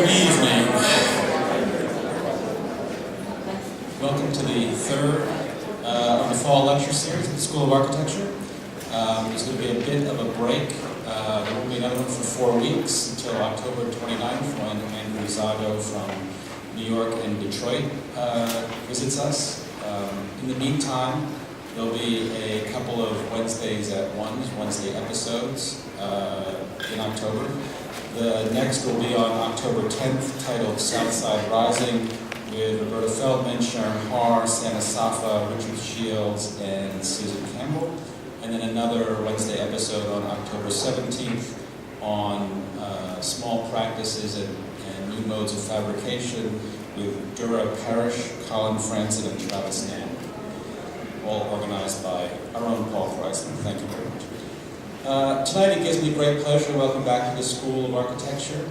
Good evening. Welcome to the third of the fall lecture series at the School of Architecture. There's going to be a bit of a break. There will be another one for 4 weeks until October 29th when Andrew Zago from New York and Detroit visits us. In the meantime, there'll be a couple of Wednesday episodes in October. The next will be on October 10th, titled Southside Rising, with Roberta Feldman, Sharon Haar, Santa Safa, Richard Shields, and Susan Campbell. And then another Wednesday episode on October 17th on small practices and new modes of fabrication with Dura Parrish, Colin Franson, and Travis Nam, all organized by our own Paul Kreisman. Thank you very much. Tonight it gives me great pleasure to welcome back to the School of Architecture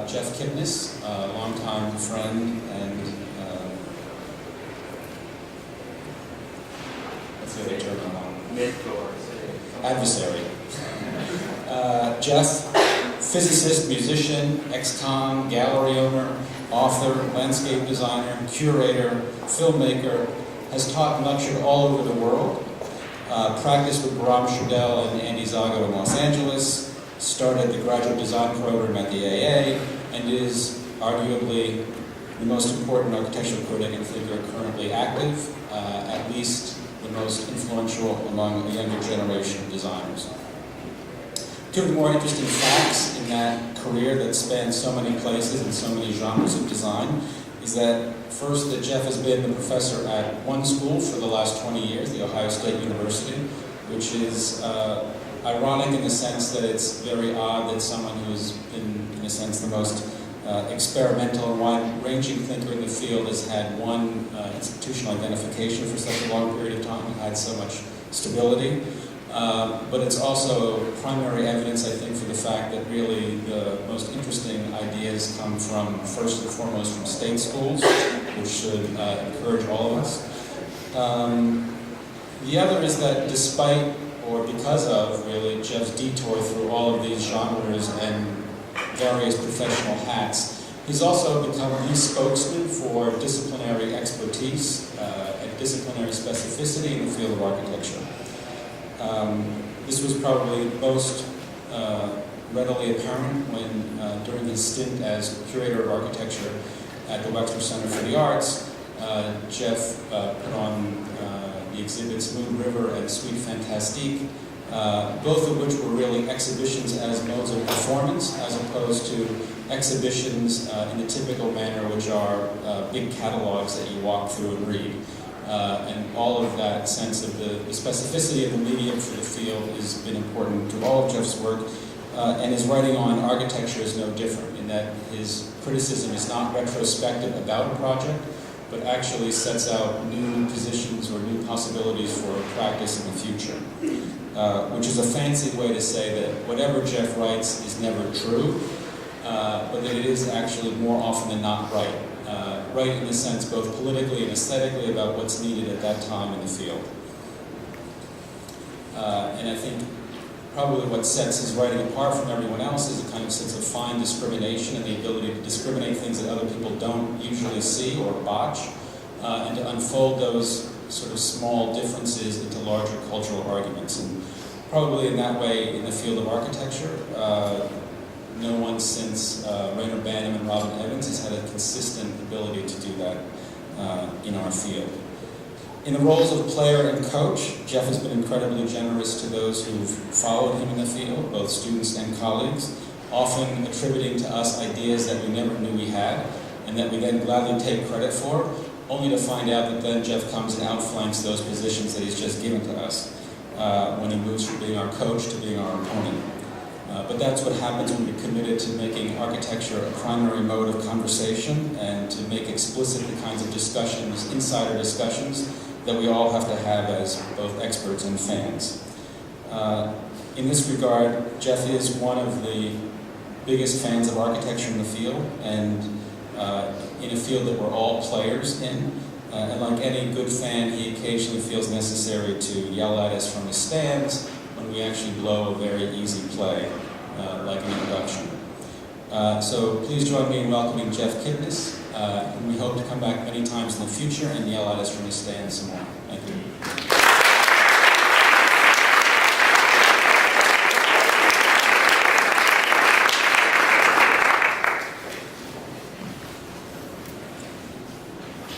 Jeff Kipnis, a longtime friend and what's the other term I'm on? Adversary. Jeff, physicist, musician, ex-con, gallery owner, author, landscape designer, curator, filmmaker, has taught and lectured all over the world. Practiced with Bahram Shardel and Andy Zago in Los Angeles, started the graduate design program at the AA, and is arguably the most important architectural critic and figure currently active, at least the most influential among a younger generation of designers. Two of the more interesting facts in that career that spans so many places and so many genres of design is that first, that Jeff has been the professor at one school for the last 20 years, the Ohio State University, which is ironic in the sense that it's very odd that someone who's been, in a sense, the most experimental and wide-ranging thinker in the field has had one institutional identification for such a long period of time and had so much stability. But it's also primary evidence, I think, for the fact that really the most interesting ideas come from, first and foremost, from state schools, which should encourage all of us. The other is that despite, or because of, really, Jeff's detour through all of these genres and various professional hats, he's also become the spokesman for disciplinary expertise and disciplinary specificity in the field of architecture. This was probably most readily apparent when, during his stint as curator of architecture at the Wexner Center for the Arts, Jeff put on the exhibits Moon River and Suite Fantastique, both of which were really exhibitions as modes of performance, as opposed to exhibitions in the typical manner, which are big catalogs that you walk through and read. And all of that sense of the specificity of the medium for the field has been important to all of Jeff's work, and his writing on architecture is no different, in that his criticism is not retrospective about a project, but actually sets out new positions or new possibilities for practice in the future, which is a fancy way to say that whatever Jeff writes is never true, but that it is actually more often than not right. Right in the sense both politically and aesthetically about what's needed at that time in the field. And I think probably what sets his writing apart from everyone else is a kind of sense of fine discrimination and the ability to discriminate things that other people don't usually see or botch, and to unfold those sort of small differences into larger cultural arguments. And probably in that way, in the field of architecture, no one since Rainer Banham and Robin Evans has had a consistent ability to do that in our field. In the roles of player and coach, Jeff has been incredibly generous to those who've followed him in the field, both students and colleagues, often attributing to us ideas that we never knew we had, and that we then gladly take credit for, only to find out that then Jeff comes and outflanks those positions that he's just given to us when he moves from being our coach to being our opponent. But that's what happens when we're committed to making architecture a primary mode of conversation and to make explicit the kinds of discussions, insider discussions, that we all have to have as both experts and fans. In this regard, Jeff is one of the biggest fans of architecture in the field, and in a field that we're all players in. And like any good fan, he occasionally feels necessary to yell at us from the stands when we actually blow a very easy play, like an introduction. So please join me in welcoming Jeff Kipnis, and we hope to come back many times in the future and yell at us from the stand some more. Thank you.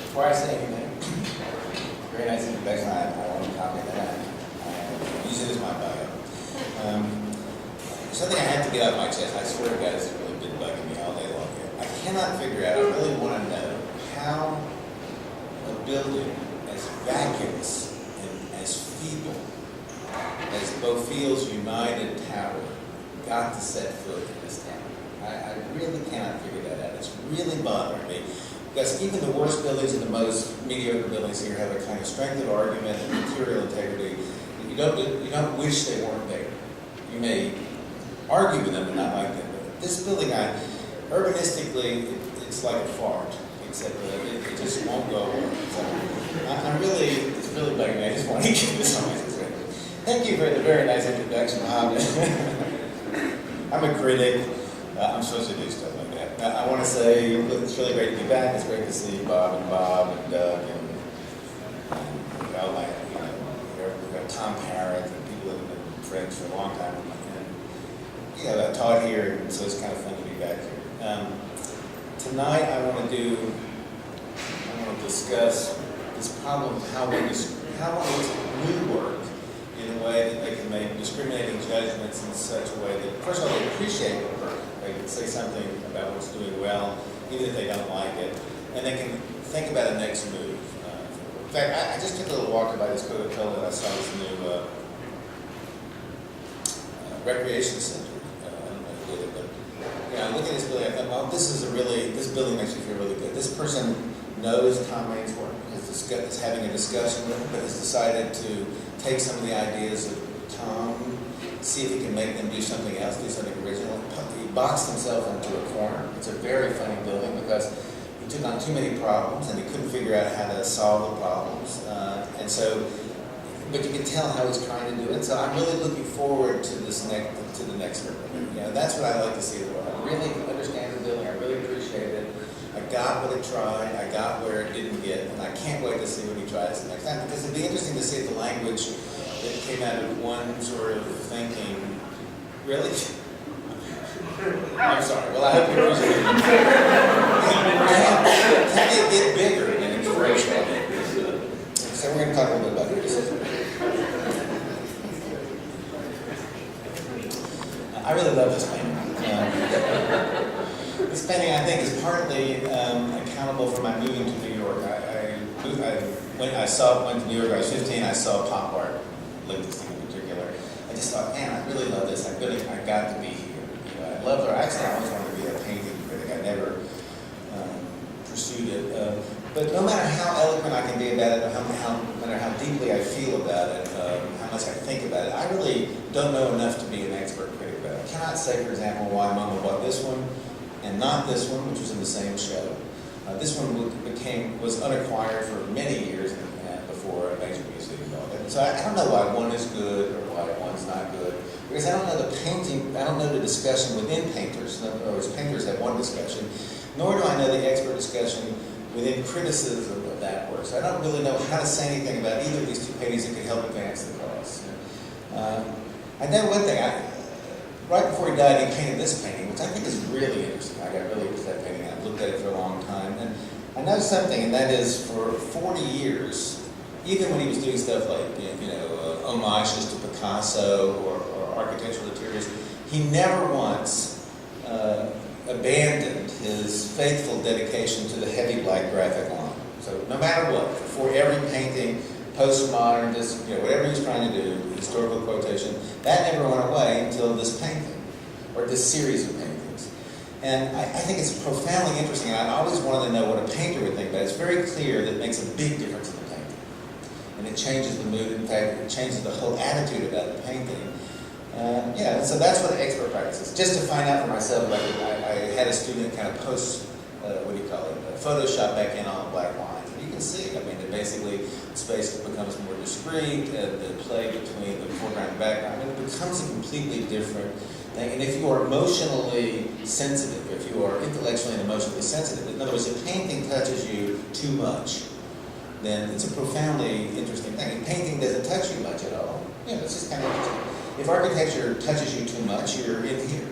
Before I say anything, very nice introduction. I want to comment that. I use it as my bio. Something I have to get out of my chest. I swear to God, it's really been bugging me all day long here. I cannot figure out, I really want to know how a building as vacuous and as feeble as Bofield's United Tower got to set foot in this town. I really cannot figure that out. It's really bothering me. Because even the worst buildings and the most mediocre buildings here have a kind of strength of argument and material integrity. You don't wish they weren't there. You may argue with them and not like them. But this building, urbanistically, it's like a fart, except it just won't go away. So it's really bugging me. I just want to give this on my system. Thank you for the very nice introduction, Bob. I'm a critic. I'm supposed to do stuff like that. I want to say, look, it's really great to be back. It's great to see Bob and Doug and Tom Parrott and people that have been friends for a long time. And I taught here, and so it's kind of fun to be back here. Tonight, I want to discuss this problem of how we new work in a way that they can make discriminating judgments in such a way that, first of all, they appreciate the work. They can say something about what's doing well, even if they don't like it, and they can think about a next move. In fact, I just took a little walk by this Coca-Cola and I saw this new recreation center. I don't know if you did it, but looking at this building, I thought, well, this building makes me feel really good. This person knows Tom Main's work, is having a discussion with him, but has decided to take some of the ideas of Tom, see if he can make them do something else, do something original. He boxed himself into a corner. It's a very funny building because he took on too many problems and he couldn't figure out how to solve the problems. But you can tell how he's trying to do it. So I'm really looking forward to the next work. That's what I like to see as well. I really understand the building. I really appreciate it. I got what it tried. I got where it didn't get, and I can't wait to see what he tries the next time because it'd be interesting to see if the language that came out of one sort of thinking. Really? I'm sorry. Well, I hope you appreciate it. Can it get bigger than inspiration? So we're going to talk a little bit about this. I really love this painting. This painting, I think, is partly accountable for my moving to New York. When I went to New York, I was 15, I saw pop art, lived this thing in particular. I just thought, man, I really love this. I got to be here. I love her. Actually, I always wanted to be a painting critic. I never pursued it. But no matter how eloquent I can be about it, no matter how deeply I feel about it, how much I think about it, I really don't know enough to be an expert critic about it. I cannot say, for example, why Mama bought this one and not this one, which was in the same show. This one was unacquired for many years before a major museum bought it. So I don't know why one is good or why one's not good, because I don't know the painting, I don't know the discussion within painters. In other words, painters have one discussion, nor do I know the expert discussion within criticism of that work. So I don't really know how to say anything about either of these two paintings that could help advance the cause. I know one thing. Right before he died, he painted this painting, which I think is really interesting. I got really into that painting. I've looked at it for a long time. And I know something, and that is for 40 years, even when he was doing stuff like homages to Picasso or architectural interiors, he never once abandoned his faithful dedication to the heavy black graphic line. So no matter what, for every painting, postmodern, whatever he was trying to do, historical quotation, that never went away until this painting, or this series of paintings. And I think it's profoundly interesting, and I always wanted to know what a painter would think about it. It's very clear that it makes a big difference in the painting. And it changes the mood. In fact, it changes the whole attitude about the painting. So that's what the expert practice is. Just to find out for myself, I had a student kind of post, Photoshop back in on black lines. And you can see, that basically space becomes more discrete, the play between the foreground and background, it becomes a completely different thing. And if you are emotionally sensitive, if you are intellectually and emotionally sensitive, in other words, if painting touches you too much, then it's a profoundly interesting thing. If painting doesn't touch you much at all, it's just kind of interesting. If architecture touches you too much, you're in here.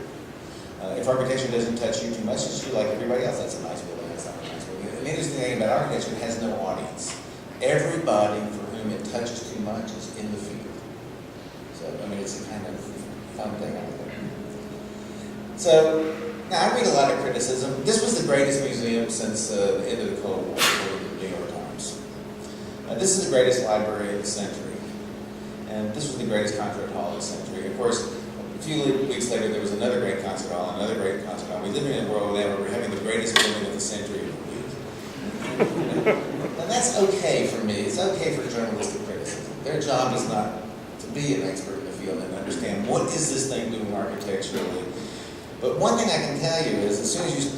If architecture doesn't touch you too much, it's you like everybody else. That's a nice building, that's not a nice building. The interesting thing about architecture, it has no audience. Everybody for whom it touches too much is in the field. So, I mean, it's a kind of fun thing, I think. So, now I read a lot of criticism. This was the greatest museum since the end of the Cold War, according to the New York Times. This is the greatest library of the century. And this was the greatest concert hall of the century. Of course, a few weeks later, there was another great concert hall, another great concert hall. We live in a world now where we're having the greatest building of the century of the week. And that's okay for me. It's okay for journalistic criticism. Their job is not to be an expert in the field and understand what is this thing doing architecturally. But one thing I can tell you is, as soon as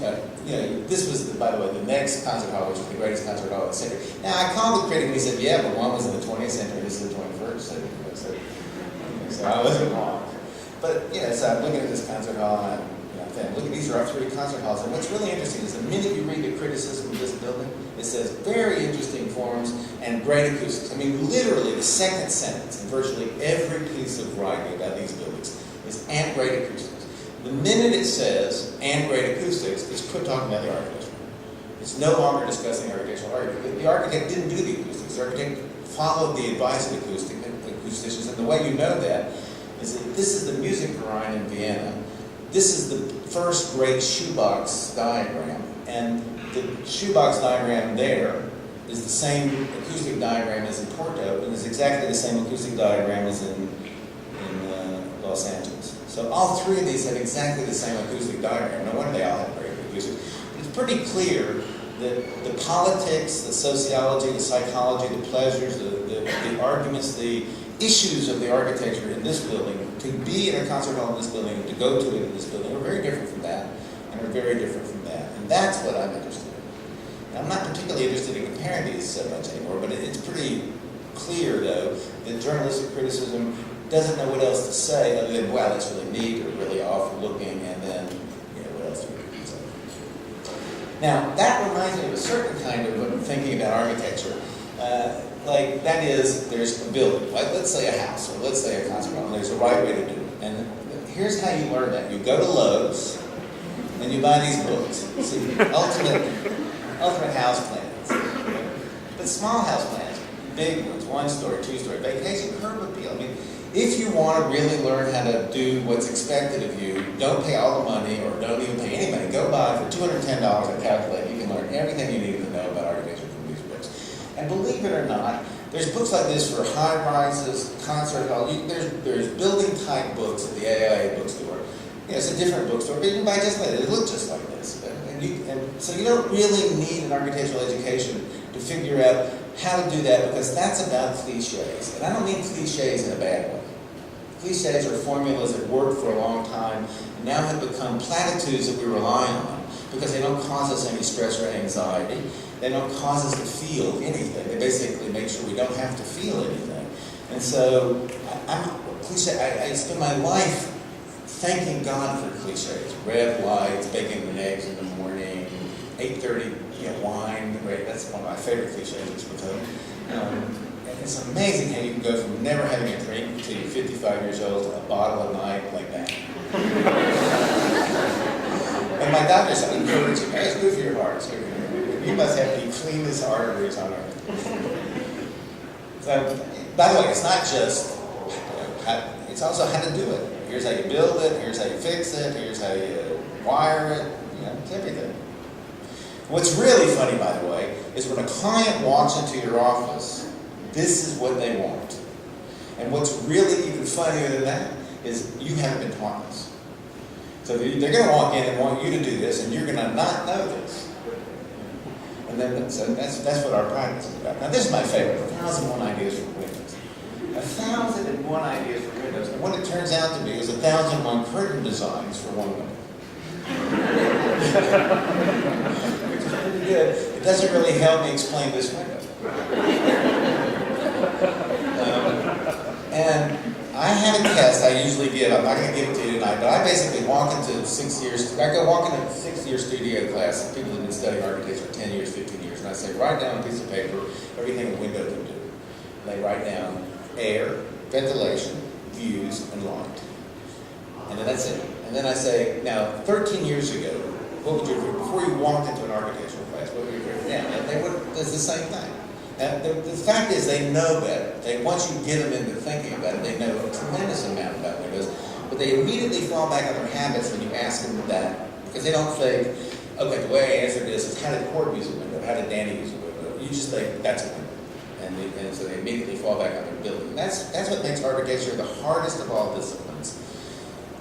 this was, by the way, the next concert hall, which was the greatest concert hall in the century. Now, I called the critic and he said, yeah, but one was in the 20th century, this is the 21st century. So I wasn't wrong. But, so I'm looking at this concert hall and I'm saying, look, these are our 3 concert halls. And what's really interesting is the minute you read the criticism of this building, it says very interesting forms and great acoustics. I mean, literally, the second sentence in virtually every piece of writing about these buildings is and great acoustics. The minute it says, and great acoustics, it's quit talking about the architecture. It's no longer discussing architectural argument. The architect didn't do the acoustics. The architect followed the advice of acousticians. And the way you know that is that this is the music Verein in Vienna. This is the first great shoebox diagram. And the shoebox diagram there is the same acoustic diagram as in Porto, and is exactly the same acoustic diagram as in Los Angeles. So all 3 of these have exactly the same acoustic diagram. No wonder they all have very good acoustics. It's pretty clear that the politics, the sociology, the psychology, the pleasures, the arguments, the issues of the architecture in this building, to be in a concert hall in this building, and to go to it in this building, are very different from that, and are very different from that. And that's what I'm interested in. Now, I'm not particularly interested in comparing these so much anymore, but it's pretty clear, though, that journalistic criticism doesn't know what else to say other than, wow, that's really neat or really awful-looking, and then, what else do we say? Now, that reminds me of a certain kind of thinking about architecture. Like, that is, there's a building, like let's say a house, or let's say a concert hall, and there's a right way to do it. And here's how you learn that. You go to Lowe's, and you buy these books. See, ultimate house plans. But small house plans, big ones, 1-story, 2-story, vacation, curb appeal. I mean, if you want to really learn how to do what's expected of you, don't pay all the money, or don't even pay any money. Go buy for $210 a calculator. You can learn everything you need to know about architecture from these books. And believe it or not, there's books like this for high-rises, concert hall. There's building-type books at the AIA bookstore. It's a different bookstore, but you can buy just like this. It looks just like this. And so you don't really need an architectural education to figure out how to do that, because that's about cliches. And I don't mean cliches in a bad way. Cliches are formulas that work for a long time and now have become platitudes that we rely on because they don't cause us any stress or anxiety. They don't cause us to feel anything. They basically make sure we don't have to feel anything. And so I spend my life thanking God for cliches. Red lights, bacon and eggs in the morning, 8:30 wine. That's one of my favorite cliches. And it's amazing how you can go from never having a drink until you're 55 years old to a bottle a night like that. And my doctor said, encouraging, hey, it's good for your heart. So you must have the cleanest arteries on earth. So, by the way, it's not just, it's also how to do it. Here's how you build it, here's how you fix it, here's how you wire it, it's everything. What's really funny, by the way, is when a client walks into your office, this is what they want. And what's really even funnier than that is you haven't been taught this. So they're going to walk in and want you to do this, and you're going to not know this. And then so that's what our practice is about. Now this is my favorite, 1,001 ideas for windows. 1,001 ideas for windows. And what it turns out to be is 1,001 curtain designs for one window. Which is pretty good. It doesn't really help me explain this window. And I have a test I usually give. I'm not going to give it to you tonight, but I basically walk into a 6-year studio class of people who've been studying architecture for 10 years, 15 years, and I say, write down a piece of paper everything a window can do. And they write down air, ventilation, views, and light. And then that's it. And then I say, now, 13 years ago, what would you, before you walked into an architectural class, what would you write down? And they would, it's the same thing. And the fact is, they know better. Once you get them into thinking about it, they know a tremendous amount about windows, but they immediately fall back on their habits when you ask them that, because they don't think, okay, the way I answered this is, how did Cord use a window? How did Danny use a window? You just think, that's a window. And so they immediately fall back on their building. And that's what makes architecture the hardest of all disciplines.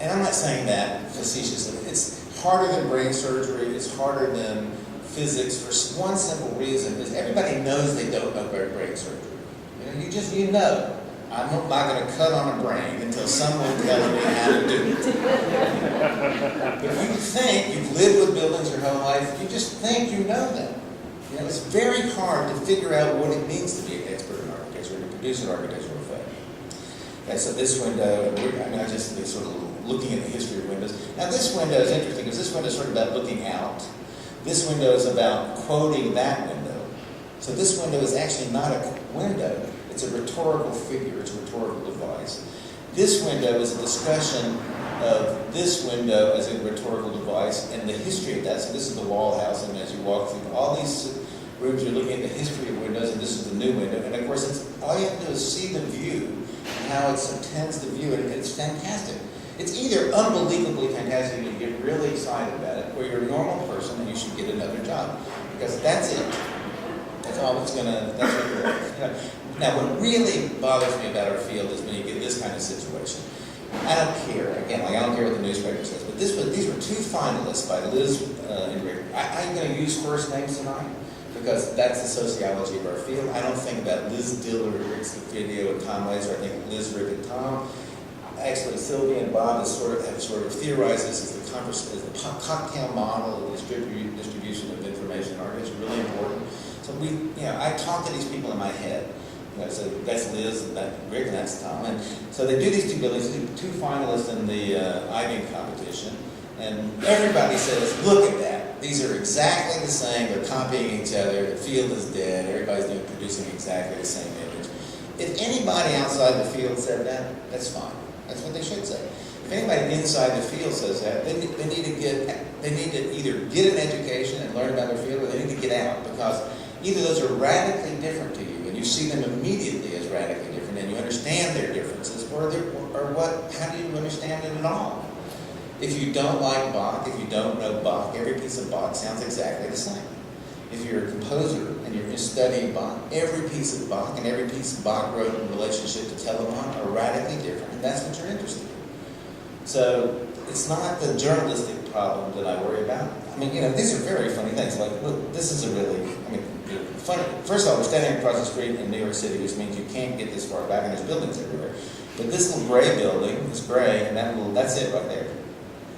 And I'm not saying that facetiously. It's harder than brain surgery. It's harder than physics for one simple reason, is everybody knows they don't know about brain surgery. You know. I'm not going to cut on a brain until someone tells me how to do it. But if you think, you've lived with buildings your whole life, you just think you know them. It's very hard to figure out what it means to be an expert in architecture and to produce an architectural effect. Okay, so this window, I just sort of looking at the history of windows. Now this window is interesting because this window is sort of about looking out. This window is about quoting that window. So this window is actually not a window. It's a rhetorical figure. It's a rhetorical device. This window is a discussion of this window as a rhetorical device and the history of that. So this is the wall house, and as you walk through all these rooms, you're looking at the history of windows, and this is the new window. And of course, all you have to do is see the view and how it subtends the view, and it's fantastic. It's either unbelievably fantastic and you get really excited about it, or you're a normal person and you should get another job. Because that's it. That's all that's what you're like. Now, what really bothers me about our field is when you get this kind of situation. I don't care. Again, I don't care what the newspaper says, but these were two finalists by Liz and Rick. I'm going to use first names tonight because that's the sociology of our field. I don't think about Liz Diller, Rick Video, and Tom Laser. I think Liz, Rick, and Tom. Actually, Sylvia and Bob have sort of theorized this as the cocktail model of distribution of information in art. It's really important. So I talk to these people in my head. So that's Liz, and that's Rick, and that's Tom. And so they do these two buildings, two finalists in the I-beam competition, and everybody says, look at that. These are exactly the same. They're copying each other. The field is dead. Everybody's producing exactly the same image. If anybody outside the field said that, that's fine. That's what they should say. If anybody inside the field says that, they need to either get an education and learn about their field, or they need to get out, because either those are radically different to you, and you see them immediately as radically different, and you understand their differences, or how do you understand it at all? If you don't like Bach, if you don't know Bach, every piece of Bach sounds exactly the same. If you're a composer and you're just studying Bach, every piece of Bach and every piece of Bach wrote in relationship to Telemann are radically different, and that's what you're interested in. So it's not the journalistic problem that I worry about. I mean, these are very funny things. Like, look, this is a really, funny. First of all, we're standing across the street in New York City, which means you can't get this far back, and there's buildings everywhere. But this little gray building is gray, and that's it right there.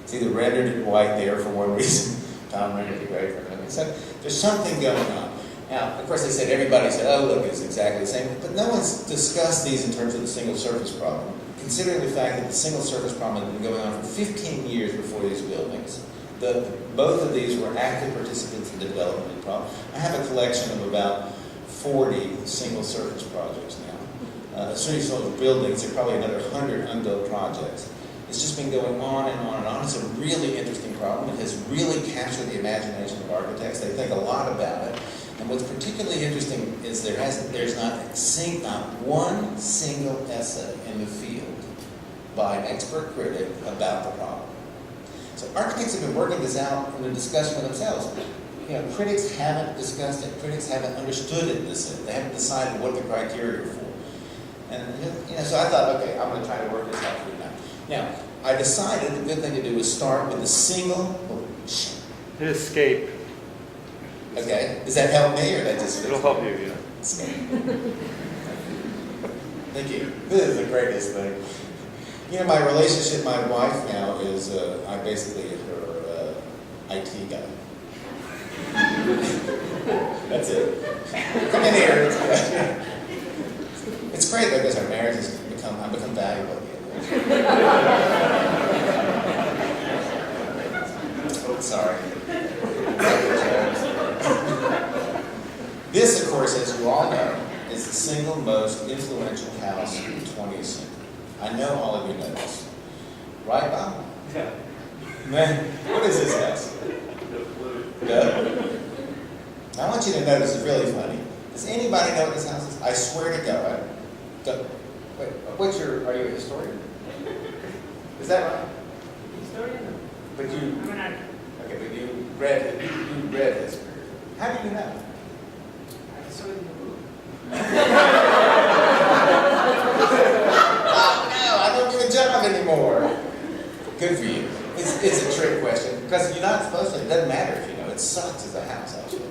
It's either rendered in white there for one reason. Tom rendered it gray for another. So there's something going on. Now, of course, everybody said, oh, look, it's exactly the same. But no one's discussed these in terms of the single surface problem, considering the fact that the single surface problem had been going on for 15 years before these buildings. Both of these were active participants in the development of the problem. I have a collection of about 40 single surface projects now. Assuming all the buildings, there are probably another 100 unbuilt projects. It's just been going on and on and on. It's a really interesting problem. It has really captured the imagination of architects. They think a lot about it. And what's particularly interesting is there's not one single essay in the field by an expert critic about the problem. So architects have been working this out in a discussion with themselves. Critics haven't discussed it. Critics haven't understood it. They haven't decided what the criteria are for. And so I thought, okay, I'm going to try to work this out for you now. Now, I decided the good thing to do is start with the single. Hit escape. Okay, does that help me, or that just? It'll help you, yeah. Thank you. This is the greatest thing. My relationship, my wife now is, I'm basically her IT guy. That's it. Come in here. It's great because our marriage has become valuable again. Sorry. This, of course, as you all know, is the single most influential house in the 20th century. I know all of you know this. Right, Bob? Yeah. Man, what is this house? Good. I want you to know this is really funny. Does anybody know what this house is? I swear to God. Wait, are you a historian? Is that right? Historian? But you, I'm an architect. okay, but you read history. How do you know? I saw it in the book. Oh no, I don't do a job anymore. Good for you. It's a trick question because you're not supposed to. It doesn't matter if you know. It sucks as a house, actually.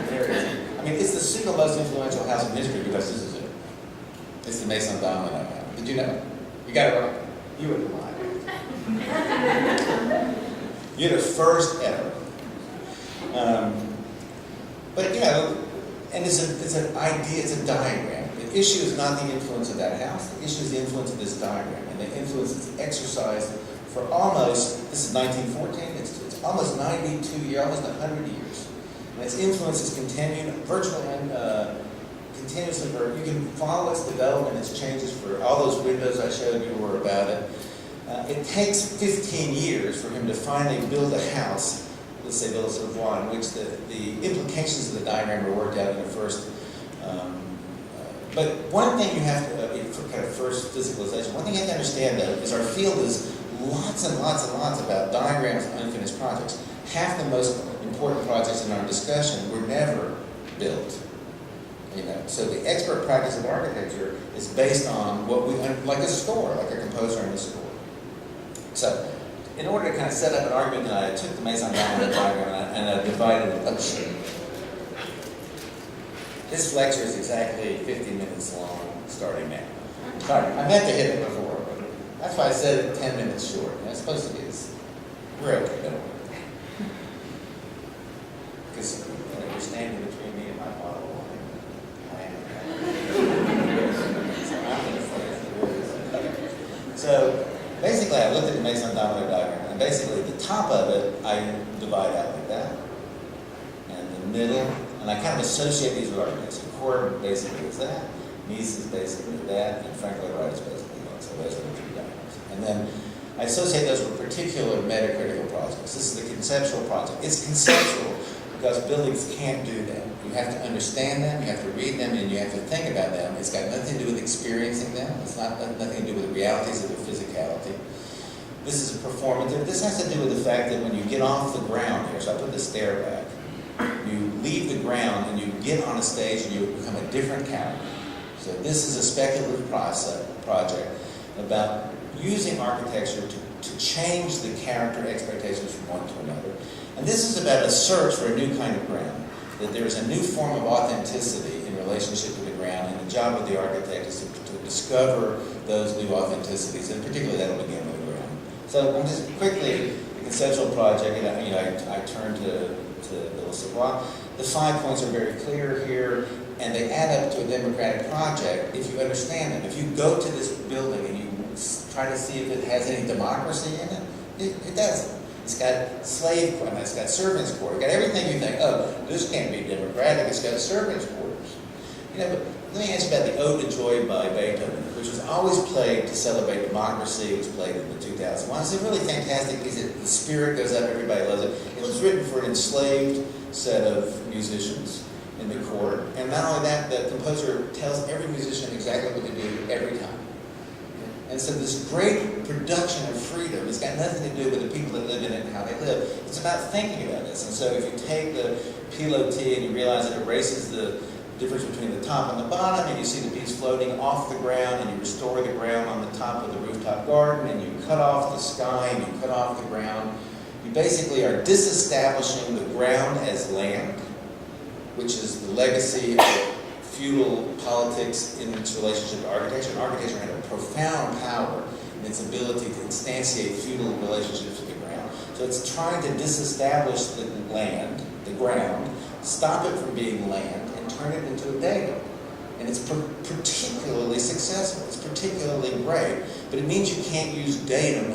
There it is. I mean, it's the single most influential house in history because this is it. It's the Maison Domino house. Did you know? You got it right. You wouldn't lie. You're the first ever. But you know, and it's an idea. It's a diagram. The issue is not the influence of that house. The issue is the influence of this diagram, and the influence is exercised for almost. This is 1914. It's almost 92 years, almost 100 years. And its influence is continuing, virtually continuously. You can follow its development, its changes for all those windows I showed you were about it. It takes 15 years for him to finally build a house, let's say Villa Savoie, in which the implications of the diagram are worked out in the first. But one thing you have to, for kind of first physicalization, one thing you have to understand though is our field is lots and lots and lots about diagrams of unfinished projects. Half the most important projects in our discussion were never built. You know, so the expert practice of architecture is based on what we, like a score, like a composer in a score. So, in order to kind of set up an argument, I took the Maison Domino diagram and I divided it up. This lecture is exactly 50 minutes long, starting now. Sorry, I meant to hit it before, but that's why I said it 10 minutes short. It's supposed to be this. We're okay, don't worry. Because you're standing between me and my bottle of wine. So basically, I looked at the Maison Domino diagram, and basically the top of it I divide out like that, and the middle, and I kind of associate these with arguments. The core basically is that, Nice is basically that, and Frank Lloyd Wright is basically that. So those are the three diagrams. And then I associate those with particular metacritical projects. This is the conceptual project. It's conceptual because buildings can't do that. You have to understand them, you have to read them, and you have to think about them. It's got nothing to do with experiencing them. It's not nothing to do with the realities of the physicality. This is a performative. This has to do with the fact that when you get off the ground here, so I put the stair back, you leave the ground and you get on a stage and you become a different character. So this is a speculative project about using architecture to change the character expectations from one to another. And this is about a search for a new kind of ground, that there is a new form of authenticity in relationship to the ground, and the job of the architect is to discover those new authenticities, and particularly that will begin with the ground. So I'm just quickly, the conceptual project, I turn to Villa Savoie. The 5 points are very clear here, and they add up to a democratic project if you understand them. If you go to this building and you try to see if it has any democracy in it, it doesn't. It's got slave quarters, it's got servants' quarters, it's got everything you think, oh, this can't be democratic, it's got servants' quarters. You know, but let me ask you about the Ode to Joy by Beethoven, which was always played to celebrate democracy. It was played in the 2001. It's a really fantastic piece. The spirit goes up, everybody loves it. It was written for an enslaved set of musicians in the court. And not only that, the composer tells every musician exactly what to do every time. And so this great production of freedom has got nothing to do with the people that live in it and how they live. It's about thinking about this. And so if you take the pilotis and you realize it erases the difference between the top and the bottom, and you see the piece floating off the ground, and you restore the ground on the top of the rooftop garden, and you cut off the sky, and you cut off the ground, you basically are disestablishing the ground as land, which is the legacy of feudal politics in its relationship to architecture. And architecture had a profound power in its ability to instantiate feudal relationships with the ground. So it's trying to disestablish the land, the ground, stop it from being land, and turn it into a datum. And it's particularly successful. It's particularly great. But it means you can't use datum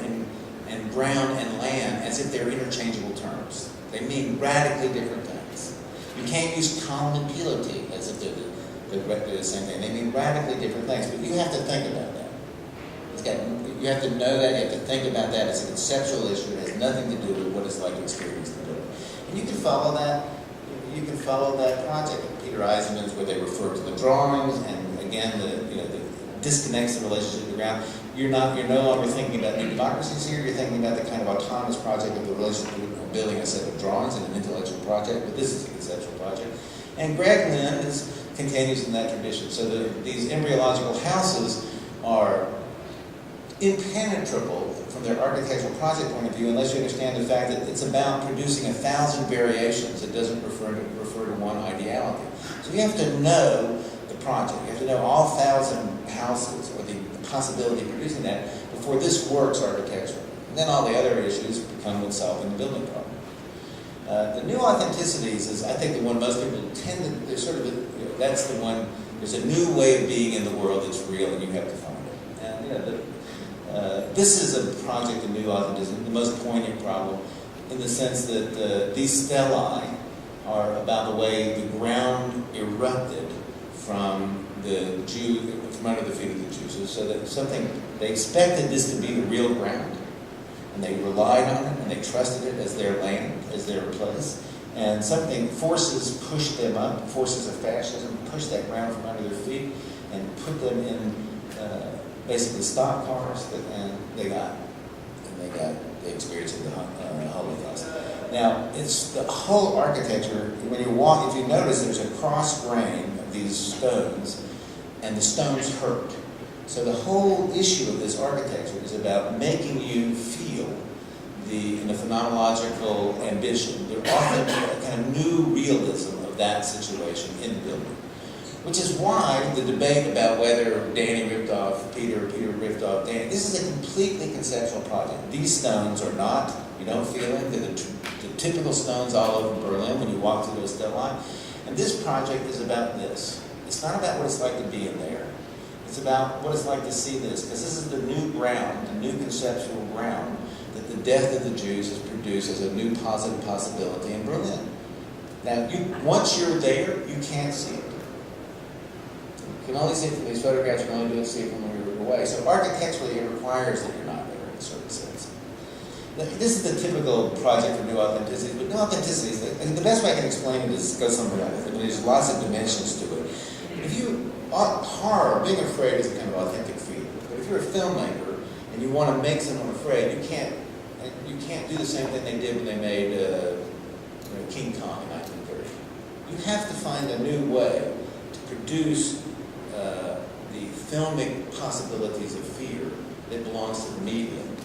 and ground and land as if they're interchangeable terms. They mean radically different things. You can't use column and pilotis as if they're the same thing. They mean radically different things, but you have to think about that. You have to know that, you have to think about that as a conceptual issue. It has nothing to do with what it's like to experience the building. And you can follow that. You can follow that project. Peter Eisenman's, where they refer to the drawings, and again, the disconnects the relationship to the ground. You're no longer thinking about new democracies here. You're thinking about the kind of autonomous project of the relationship of building a set of drawings and an intellectual project. But this is a conceptual project. And Greg Lynn continues in that tradition. So these embryological houses are impenetrable from their architectural project point of view unless you understand the fact that it's about producing 1,000 variations. It doesn't refer to one ideality. So you have to know the project. You have to know all 1,000 houses or the possibility of producing that before this works architecturally. And then all the other issues become when solving the building problem. The new authenticities is, I think, the one most people tend to, they're sort of, that's the one, there's a new way of being in the world that's real and you have to find it. And this is a project of new authenticity, the most poignant problem, in the sense that these stelae are about the way the ground erupted from from under the feet of the Jews. So that they expected this to be the real ground, and they relied on it, and they trusted it as their land, as their place. And forces pushed them up, forces of fascism pushed that ground from under their feet and put them in basically stock cars, and they got the experience of the Holocaust. Now, it's the whole architecture. When you walk, if you notice, there's a cross grain of these stones, and the stones hurt. So the whole issue of this architecture is about making you feel the phenomenological ambition, the authentic kind of new realism of that situation in the building. Which is why the debate about whether Danny ripped off Peter or Peter ripped off Danny, this is a completely conceptual project. These stones are not, you don't feel it, they're the typical stones all over Berlin when you walk through those stelae. And this project is about this. It's not about what it's like to be in there. It's about what it's like to see this, because this is the new ground, the new conceptual ground that the death of the Jews has produced as a new positive possibility in Berlin. Now, once you're there, you can't see it. You can only see it from these photographs, you can only see it from when you're away. So architecturally, it requires that you're not there in a certain sense. This is the typical project for new authenticities, but new authenticities, the best way I can explain it is go somewhere else. I mean, there's lots of dimensions to it. Horror, being afraid is a kind of authentic feeling. But if you're a filmmaker and you want to make someone afraid, you can't do the same thing they did when they made King Kong in 1930. You have to find a new way to produce the filmic possibilities of fear that belongs to the medium.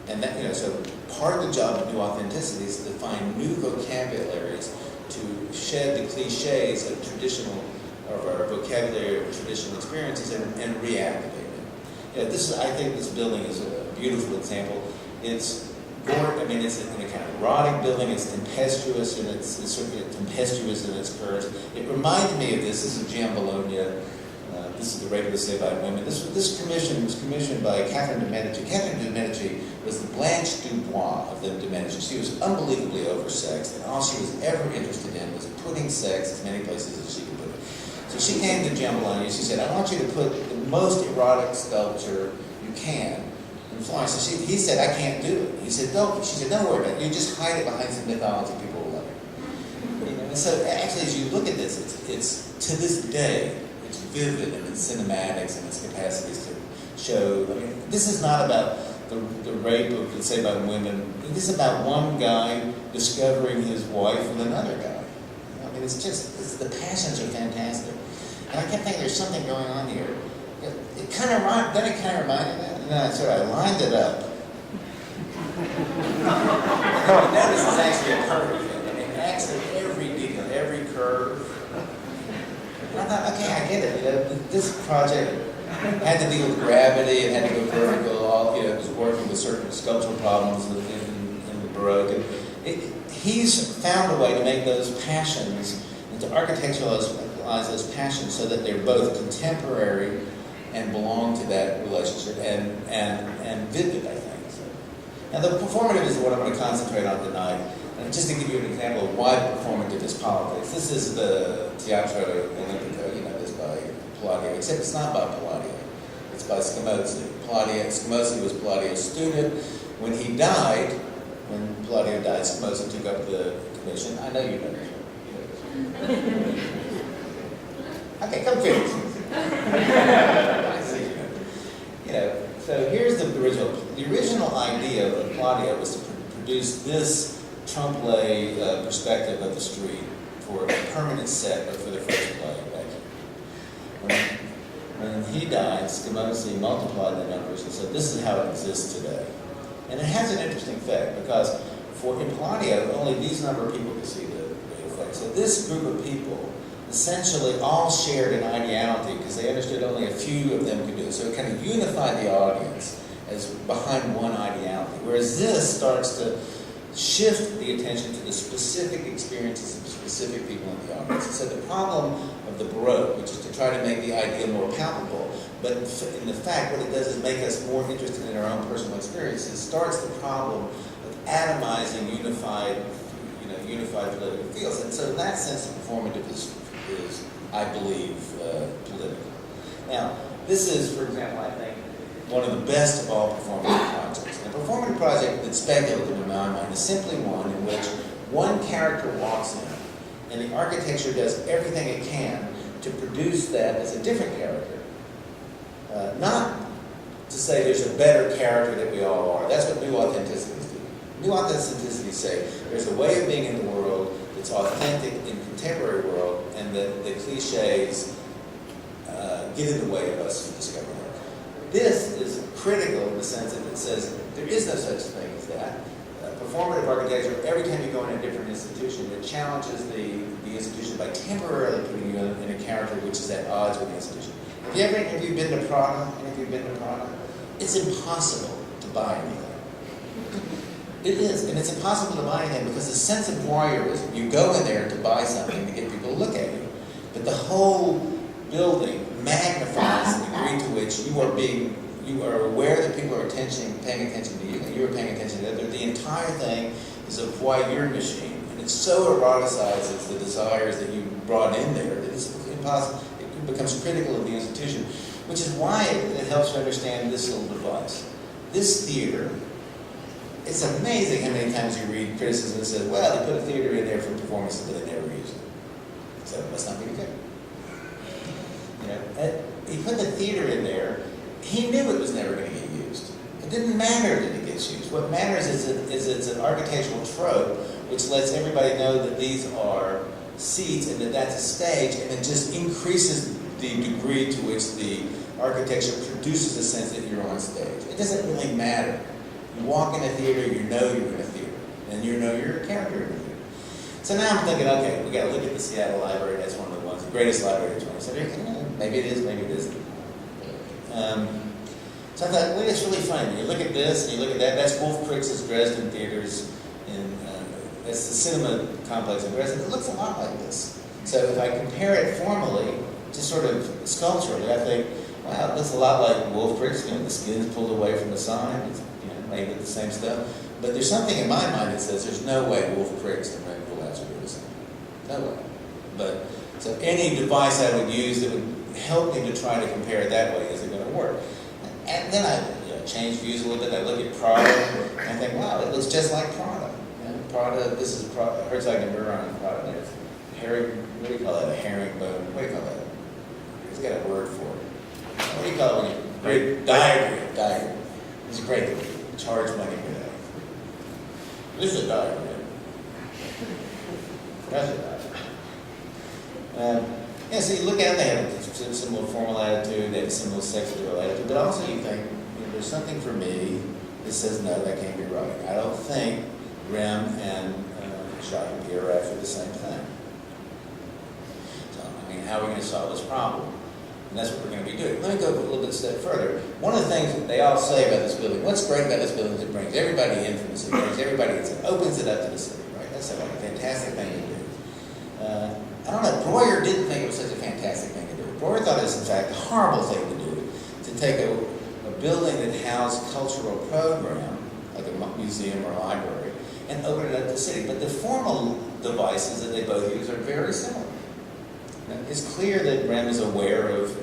And that, so part of the job of new authenticity is to find new vocabularies to shed the cliches of our vocabulary of traditional experiences and reactivate them. I think this building is a beautiful example. It's gorgeous. I mean, it's a kind of erotic building. It's tempestuous in its curves. It reminded me of this. This is Gian Bologna. This is the Rape of the Sabine Women. This commission was commissioned by Catherine de Medici. Catherine de Medici was the Blanche Dubois of the de Medici. She was unbelievably oversexed, and all she was ever interested in was putting sex as many places as she could put it. So she came to Gian Bologna and she said, I want you to put the most erotic sculpture you can in Florence. So he said, I can't do it. He said, don't. She said, don't worry about it. You just hide it behind some mythology, people will love it. And so actually, as you look at this, it's to this day, it's vivid in its cinematics and its capacities to show. I mean, this is not about the rape of the Sabine women. This is about one guy discovering his wife with another guy. I mean, the passions are fantastic. And I kept thinking there's something going on here. It kind of reminded me. And then I lined it up. Now this is actually a curve. I mean, actually every detail, every curve. And I thought, okay, I get it. This project had to deal with gravity. It had to go vertical. It was working with certain sculptural problems in the Baroque. And he's found a way to make those passions and to architecturalize those passions so that they're both contemporary and belong to that relationship and vivid, I think. So Now, the performative is what I'm going to concentrate on tonight. And just to give you an example of why performative is politics, this is the Theatrical Olympic, you know, this by Palladio, except it's not by Palladio. It's by Scamozzi. Scamozzi was Palladio's student. When he died, when Palladio died, Scamozzi took up the commission. I know you know this. Okay, come finish. I see you know. You know, so here's the original. The original idea of Palladio was to produce this trompe-l'oeil perspective of the street for a permanent set, but for the first play back here. When he died, Scamozzi multiplied the numbers and said, this is how it exists today. And it has an interesting effect, because for in Palladio, only these number of people could see the effect. So this group of people essentially all shared an ideality, because they understood only a few of them could do it. So it kind of unified the audience as behind one ideality. Whereas this starts to shift the attention to the specific experiences of specific people in the audience. So the problem of the Baroque, which is to try to make the idea more palpable, but in the fact what it does is make us more interested in our own personal experiences, starts the problem of atomizing unified political fields. And so in that sense, the performative is I believe, political. Now, this is, for example, I think, one of the best of all performative projects. And a performative project that's speculative in my mind is simply one in which one character walks in, and the architecture does everything it can to produce that as a different character. Not to say there's a better character that we all are. That's what new authenticities do. New authenticities say there's a way of being in the world that's authentic in contemporary world, and that the cliches get in the way of us discovering it. This is critical in the sense that it says there is no such thing as that. Performative architecture, every time you go in a different institution, it challenges the institution by temporarily putting you in a character which is at odds with the institution. Have you been to Prada? It's impossible to buy anything. It is, and it's impossible to buy anything because the sense of voyeurism, you go in there to buy something to get people to look at you, but the whole building magnifies the degree to which you are aware that people are paying attention to you, and you are paying attention to them. The entire thing is a voyeur machine, and it so eroticizes the desires that you brought in there that it's impossible. It becomes critical of the institution, which is why it helps to understand this little device. This theater, it's amazing how many times you read criticism that says, well, they put a theater in there for performances, but they never used it. So it must not be good. You know, he put the theater in there. He knew it was never going to get used. It didn't matter that it gets used. What matters is it's an architectural trope which lets everybody know that these are seats and that that's a stage, and it just increases the degree to which the architecture produces a sense that you're on stage. It doesn't really matter. You walk in a theater, you know you're in a theater, and you know you're a character in a theater. So now I'm thinking, okay, we got to look at the Seattle Library. That's one of the ones, the greatest library of the 20th century. Maybe it is, maybe it isn't. So I thought, well, it's really funny. When you look at this and you look at that, that's Wolf Kritz's Dresden Theaters. That's the cinema complex in Dresden. It looks a lot like this. So if I compare it formally, just sort of sculpturally, I think, wow, it looks a lot like Wolf Kritz's. You know, the skin's pulled away from the sign. It's made with the same stuff. But there's something in my mind that says there's no way Wolf Kritz and Red Bull are the same. No way. But so any device I would use that would help me to try to compare it that way isn't going to work. And then I change views a little bit. I look at Prada and I think, wow, it looks just like Prada. Prada, this is Prada, Herzog and Buron Prada. There's herring, what do you call that? A herringbone. What do you call that? It's got a word for it. What do you call it when you great diagram? It's a great thing. Charge money for that. This is a diagram. That's a diagram. So you look at it, they have a similar formal attitude, they have a similar sexual attitude, but also you think, there's something for me that says, no, that can't be right. I don't think Rem and Jacques Pierre are after the same thing. So, how are we going to solve this problem? And that's what we're going to be doing. Let me go a little bit step further. One of the things that they all say about this building, what's great about this building is it brings everybody in from the city, it opens it up to the city, right? That's like a fantastic thing to do. I don't know, Breuer didn't think it was such a fantastic thing to do. Breuer thought it was, in fact, a horrible thing to do, to take a building that housed cultural program like a museum or a library, and open it up to the city. But the formal devices that they both use are very similar. It's clear that Rem is aware of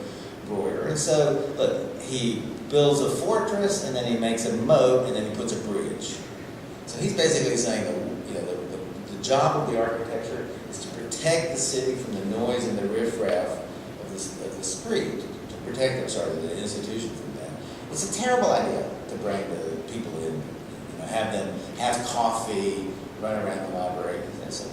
Breuer, and so, look, he builds a fortress, and then he makes a moat, and then he puts a bridge. So he's basically saying that the job of the architecture is to protect the city from the noise and the riffraff of the street, to protect, the institution from that. It's a terrible idea to bring the people in, have them have coffee, run around the library. So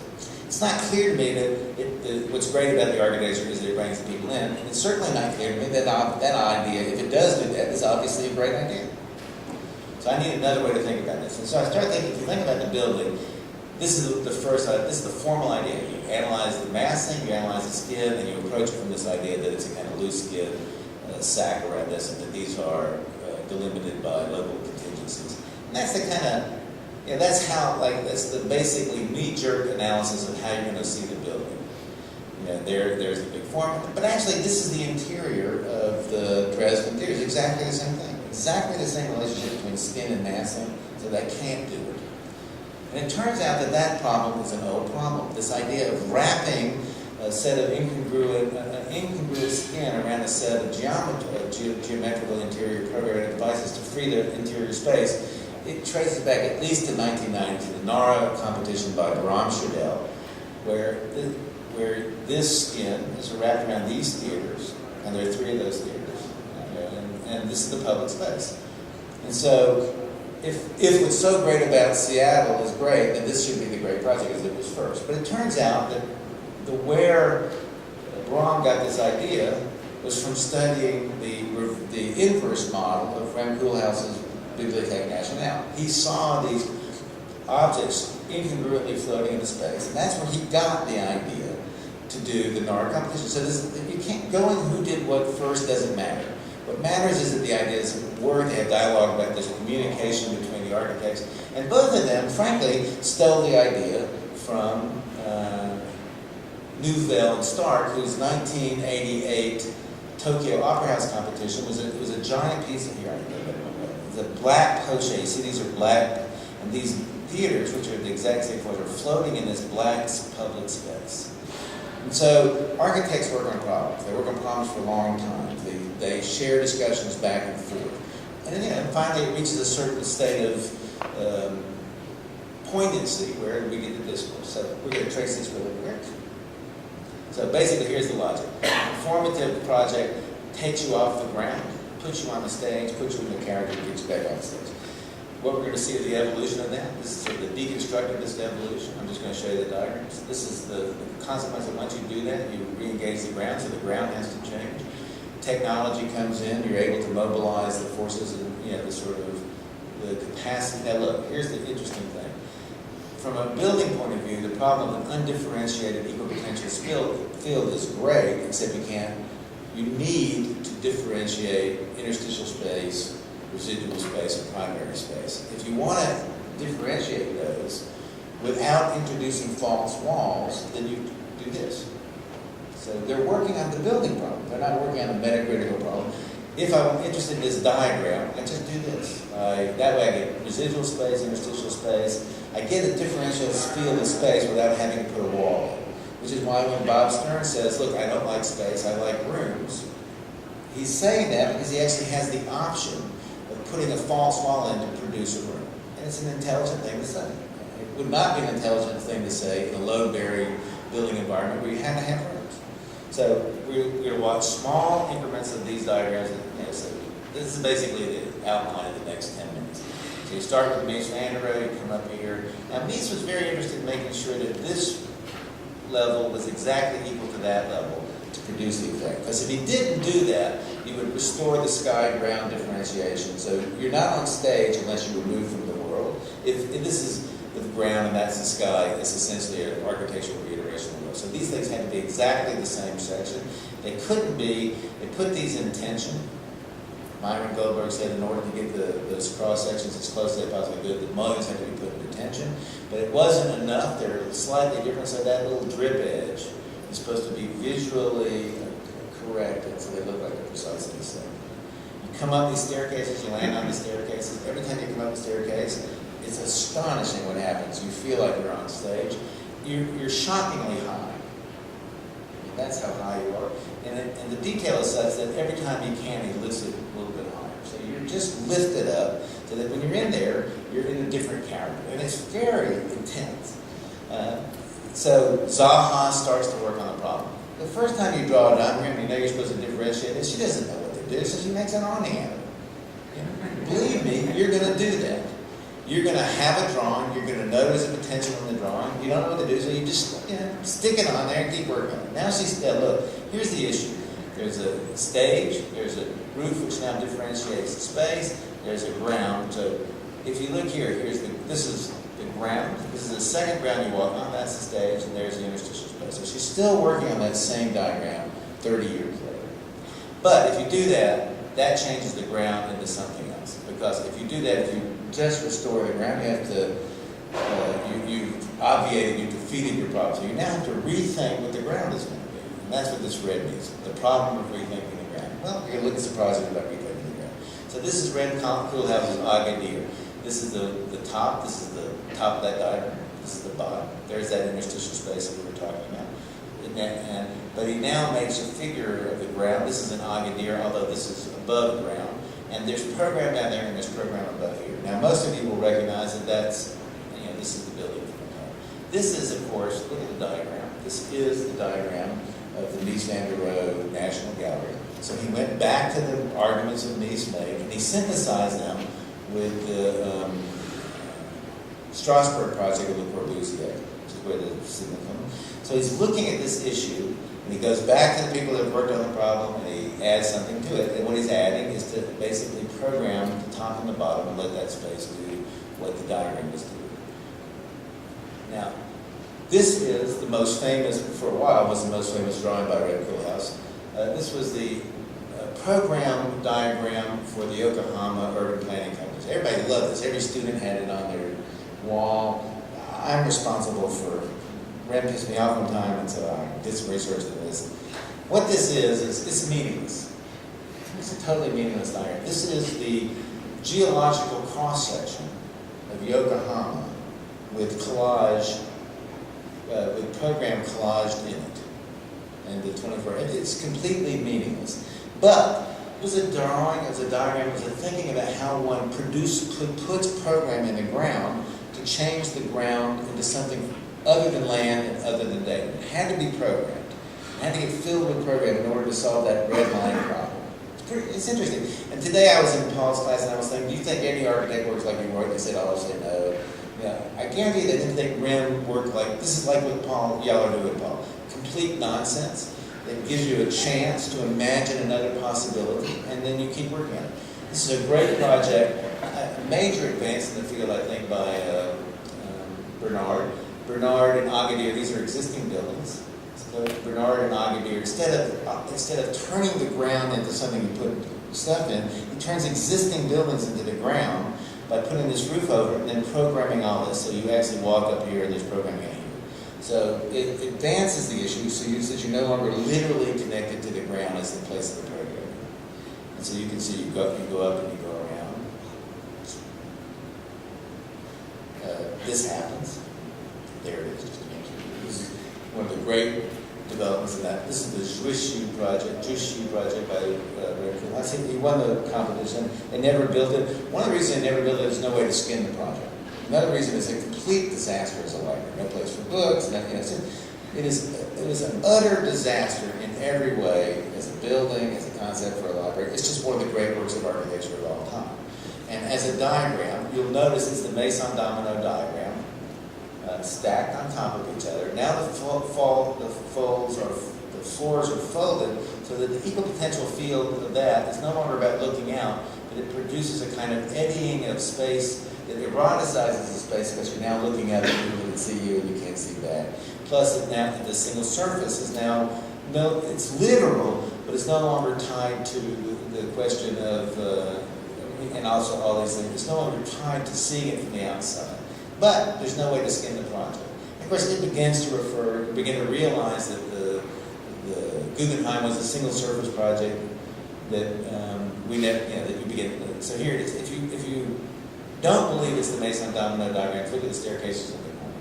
it's not clear to me that what's great about the architecture is that it brings the people in, and it's certainly not clear to me that that idea, if it does do that, is obviously a great idea. So I need another way to think about this. And so I start thinking, if you think about the building, this is the formal idea. You analyze the massing, you analyze the skin, and you approach it from this idea that it's a kind of loose skin sack around this, and that these are delimited by local contingencies. And that's the kind of, that's the basically knee-jerk analysis of how you're going to see the building. There's the big form, but actually this is the interior of the Dresden Theater. It's exactly the same thing. Exactly the same relationship between skin and massing, so they can't do it. And it turns out that problem is an old problem. This idea of wrapping a set of incongruous skin around a set of geometrical interior programming devices to free the interior space, it traces back at least to 1990 to the NARA competition by Bram Schadel, where this skin is wrapped around these theaters, and there are 3 of those theaters, and this is the public space. And so, if what's so great about Seattle is great, then this should be the great project, as it was first. But it turns out that where Bram got this idea was from studying the inverse model of Rem Koolhaas's Bibliothèque Nationale. He saw these objects incongruently floating into space, and that's where he got the idea to do the NARA competition. So you can't, going who did what first doesn't matter. What matters is that the ideas work, they have dialogue about this communication between the architects, and both of them, frankly, stole the idea from Neufville and Stark, whose 1988 Tokyo Opera House competition was a giant piece of here. The black poche. You see, these are black, and these theaters, which are the exact same form, are floating in this black public space. And so architects work on problems. They work on problems for a long time. They share discussions back and forth. And then finally it reaches a certain state of poignancy where we get the discourse. So we're going to trace this really quick. So basically here's the logic. A formative project takes you off the ground, puts you on the stage, puts you in the character, and gets you back on the stage. What we're going to see is the evolution of that. This is sort of the deconstructivist evolution. I'm just going to show you the diagrams. This is the consequence of once you do that, you re-engage the ground, so the ground has to change. Technology comes in, you're able to mobilize the forces and the sort of the capacity. Now look, here's the interesting thing. From a building point of view, the problem of an undifferentiated equipotential field is great, except you need to differentiate interstitial space, residual space, and primary space. If you want to differentiate those without introducing false walls, then you do this. So they're working on the building problem. They're not working on a metacritical problem. If I'm interested in this diagram, I just do this. That way I get residual space, interstitial space. I get a differential field of space without having to put a wall in. Which is why when Bob Stern says, look, I don't like space, I like rooms, he's saying that because he actually has the option of putting a false wall in to produce a room. And it's an intelligent thing to say. It would not be an intelligent thing to say in a load-bearing building environment where you have to have rooms. So we're going to watch small increments of these diagrams. So this is basically the outline of the next 10 minutes. So you start with Mies van der Rohe, you come up here. Now Mies was very interested in making sure that this level was exactly equal to that level to produce the effect. Because if he didn't do that, you would restore the sky-ground differentiation. So you're not on stage unless you remove from the world. If this is the ground and that's the sky, it's essentially an architectural reiteration of the world. So these things had to be exactly the same section. They couldn't be, they put these in tension. Myron Goldberg said in order to get those cross-sections as close as they possibly could, the mullions had to be put into tension. But it wasn't enough. They're slightly different, so that little drip edge is supposed to be visually corrected, so they look like they're precisely the same. You come up these staircases, you land on these staircases. Every time you come up the staircase, it's astonishing what happens. You feel like you're on stage. You're shockingly high. And that's how high you are. And the detail is such that every time he can, he lifts it a little bit higher. So you're just lifted up so that when you're in there, you're in a different character. And it's very intense. So Zaha starts to work on the problem. The first time you draw a diagram, you know you're supposed to differentiate it. She doesn't know what to do, so she makes an awning out of it. Believe me, you're going to do that. You're going to have a drawing. You're going to notice a potential in the drawing. You don't know what to do, so you just stick it on there and keep working on it. Now she's look, here's the issue. There's a stage. There's a roof, which now differentiates the space. There's a ground. So if you look here, this is the ground. This is the second ground you walk on. That's the stage, and there's the interstitial space. So she's still working on that same diagram 30 years later. But if you do that, that changes the ground into something else. Because if you do that, if you just restore the ground, you have to, you've obviated, you've defeated your problem. So you now have to rethink what the ground is going to be. And that's what this red means. The problem of rethinking the ground. Well, you're looking surprised about rethinking the ground. So this is red cool houses, Agadir. This is the top. This is the top of that diagram. This is the bottom. There's that interstitial space that we were talking about. But he now makes a figure of the ground. This is an Agadir, although this is above ground. And there's program down there and there's program above here. Now, most of you will recognize that that's, this is the building from the top. This is, of course, look at the diagram. This is the diagram of the Mies van der Rohe National Gallery. So he went back to the arguments of Mies made, and he synthesized them with the Strasbourg project of Le Corbusier, which is where the signal comes. So he's looking at this issue, and he goes back to the people that have worked on the problem, and he adds something to it. And what he's adding is to basically program the top and the bottom and let that space do what the diagram is doing. Now, this is the most famous, for a while, was the most famous drawing by Red Koolhaas. This was the program diagram for the Yokohama Urban Planning Company. Everybody loved this. Every student had it on their wall. I'm responsible for, Ren pissed me off one time, and so I did some research on this. What this is it's meaningless. It's a totally meaningless diagram. This is the geological cross-section of Yokohama with collage, with program collaged in it. And the 24, it's completely meaningless. But it was a drawing, it was a diagram, it was a thinking about how one puts program in the ground to change the ground into something other than land and other than data. It had to be programmed. It had to get filled with program in order to solve that red line problem. It's interesting. And today I was in Paul's class and I was saying, do you think any architect works like you work? They said, oh, I said no. Yeah, I guarantee they didn't think Ren worked like, this is like what Paul Yeller did with Paul. Complete nonsense. It gives you a chance to imagine another possibility, and then you keep working on it. This is a great project, a major advance in the field, I think, by Bernard. Bernard and Agadir, these are existing buildings. So Bernard and Agadir, instead of turning the ground into something you put stuff in, he turns existing buildings into the ground by putting this roof over it and then programming all this. So you actually walk up here and there's programming here. So it advances the issue so that you're no longer literally connected to the ground as the place of the program. And so you can see you go up and you go around. This happens. There it is. Just to mention. This is one of the great developments of that. This is the Juichu project by Red Koolhaas. He won the competition. They never built it. One of the reasons they never built it is no way to skin the project. Another reason is a complete disaster as a library. No place for books. It is an utter disaster in every way as a building, as a concept for a library. It's just one of the great works of architecture of all time. And as a diagram, you'll notice it's the Mason Domino diagram, stacked on top of each other. Now the floors are folded so that the equipotential field of that is no longer about looking out, but it produces a kind of eddying of space that eroticizes the space because you're now looking at it and people can see you and you can't see back. Plus, now the single surface is now, it's literal, but it's no longer tied to the question of, and also all these things, it's no longer tied to seeing it from the outside. But there's no way to skin the project. Of course, it begin to realize that the Guggenheim was a single surface project that we never, that you begin. So here it is. If you don't believe it's the Mason domino diagram, look at the staircases in the corner.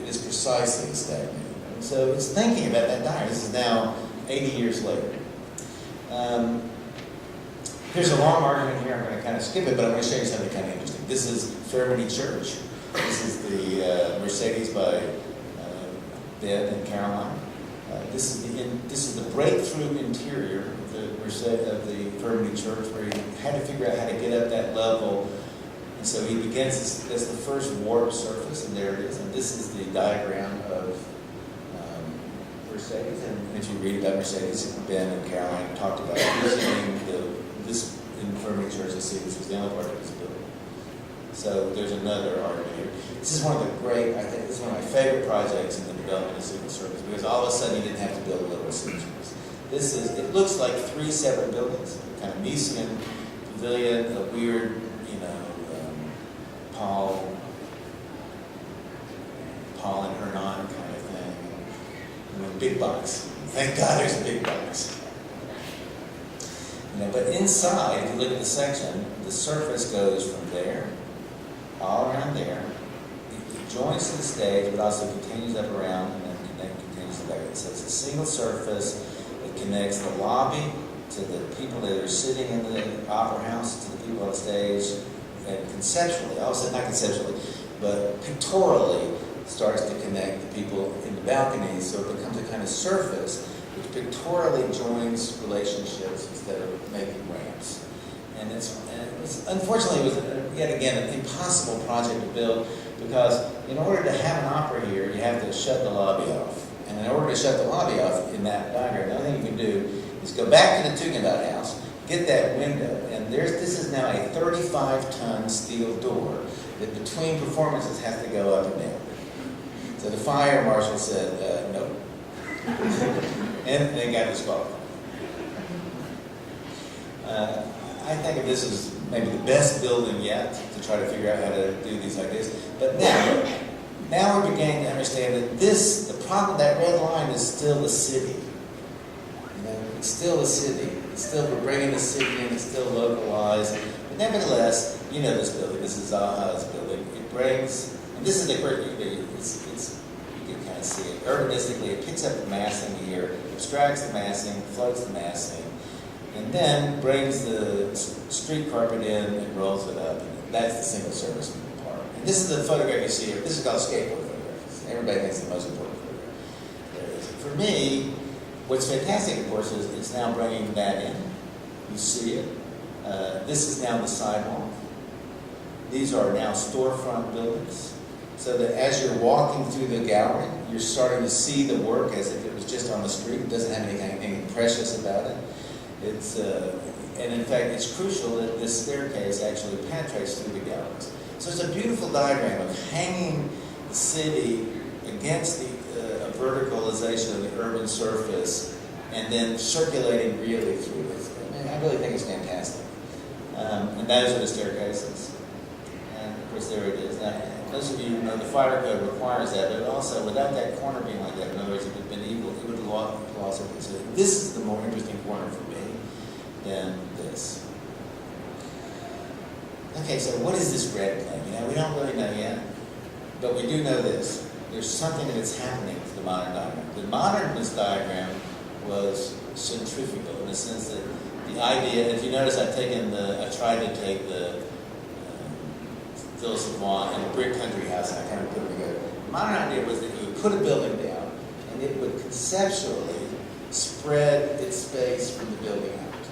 It is precisely the stagnating. So it's thinking about that diagram. This is now 80 years later. Here's a long argument here. I'm going to kind of skip it, but I'm going to show you something kind of interesting. This is Fairmont Church. This is the Mercedes by Ben and Caroline. This is the breakthrough interior of the Fairmont Church, where he had to figure out how to get up that level. And so he begins. That's the first warped surface, and there it is. And this is the diagram of Mercedes. And if you read about Mercedes, Ben and Caroline talked about using this in Fairmont Church. You see, this was the only part of this building. So there's another argument here. This is one of the great, I think this is one of my favorite projects in the development of civil service, because all of a sudden you didn't have to build a little civil service. It looks like 3 separate buildings, kind of Medici pavilion, a weird, Paul and Hernan kind of thing, and a big box. Thank God there's a big box. But inside, if you look at the section, the surface goes from there, all around there. It joins to the stage, but also continues up around and then continues to back. So it's a single surface that connects the lobby to the people that are sitting in the opera house, to the people on the stage, and conceptually, also not conceptually, but pictorially starts to connect the people in the balconies, so it becomes a kind of surface which pictorially joins relationships instead of making ramps. And unfortunately, it was, yet again, an impossible project to build, because in order to have an opera here, you have to shut the lobby off. And in order to shut the lobby off in that diagram, the only thing you can do is go back to the Tugendhat house, get that window, and this is now a 35-ton steel door that between performances has to go up and down. So the fire marshal said, no. And they got disqualified. I think of this as maybe the best building yet to try to figure out how to do these like this. But now we're beginning to understand that the problem, that red line is still the city. It's still a city. We're bringing the city in. It's still localized. But nevertheless, you know this building. This is Zaha's building. It brings, and this is the great. You can kind of see it urbanistically. It picks up the massing here, abstracts the massing, floats the massing, and then brings the street carpet in and rolls it up. And that's the single service part. And this is the photograph you see here. This is called skateboard photographs. Everybody thinks the most important photograph there is. For me, what's fantastic, of course, is it's now bringing that in. You see it. This is now the sidewalk. These are now storefront buildings. So that as you're walking through the gallery, you're starting to see the work as if it was just on the street. It doesn't have anything precious about it. And in fact, it's crucial that this staircase actually penetrates through the galleries. So it's a beautiful diagram of hanging the city against the verticalization of the urban surface, and then circulating really through it. I really think it's fantastic. And those are the staircases. And of course, there it is. Now, those of you who know the fire code requires that, but also without that corner being like that, in other words, if it had been evil, it would have lost it. So this is the more interesting corner for me than this. Okay, so what is this red thing? We don't really know yet, but we do know this. There's something that's happening to the modern diagram. The modernist diagram was centrifugal in the sense that the idea, if you notice, I tried to take the Phyllis Vaughan and a brick country house, and I kind of put them together. The modern idea was that you would put a building down, and it would conceptually spread its space from the building out.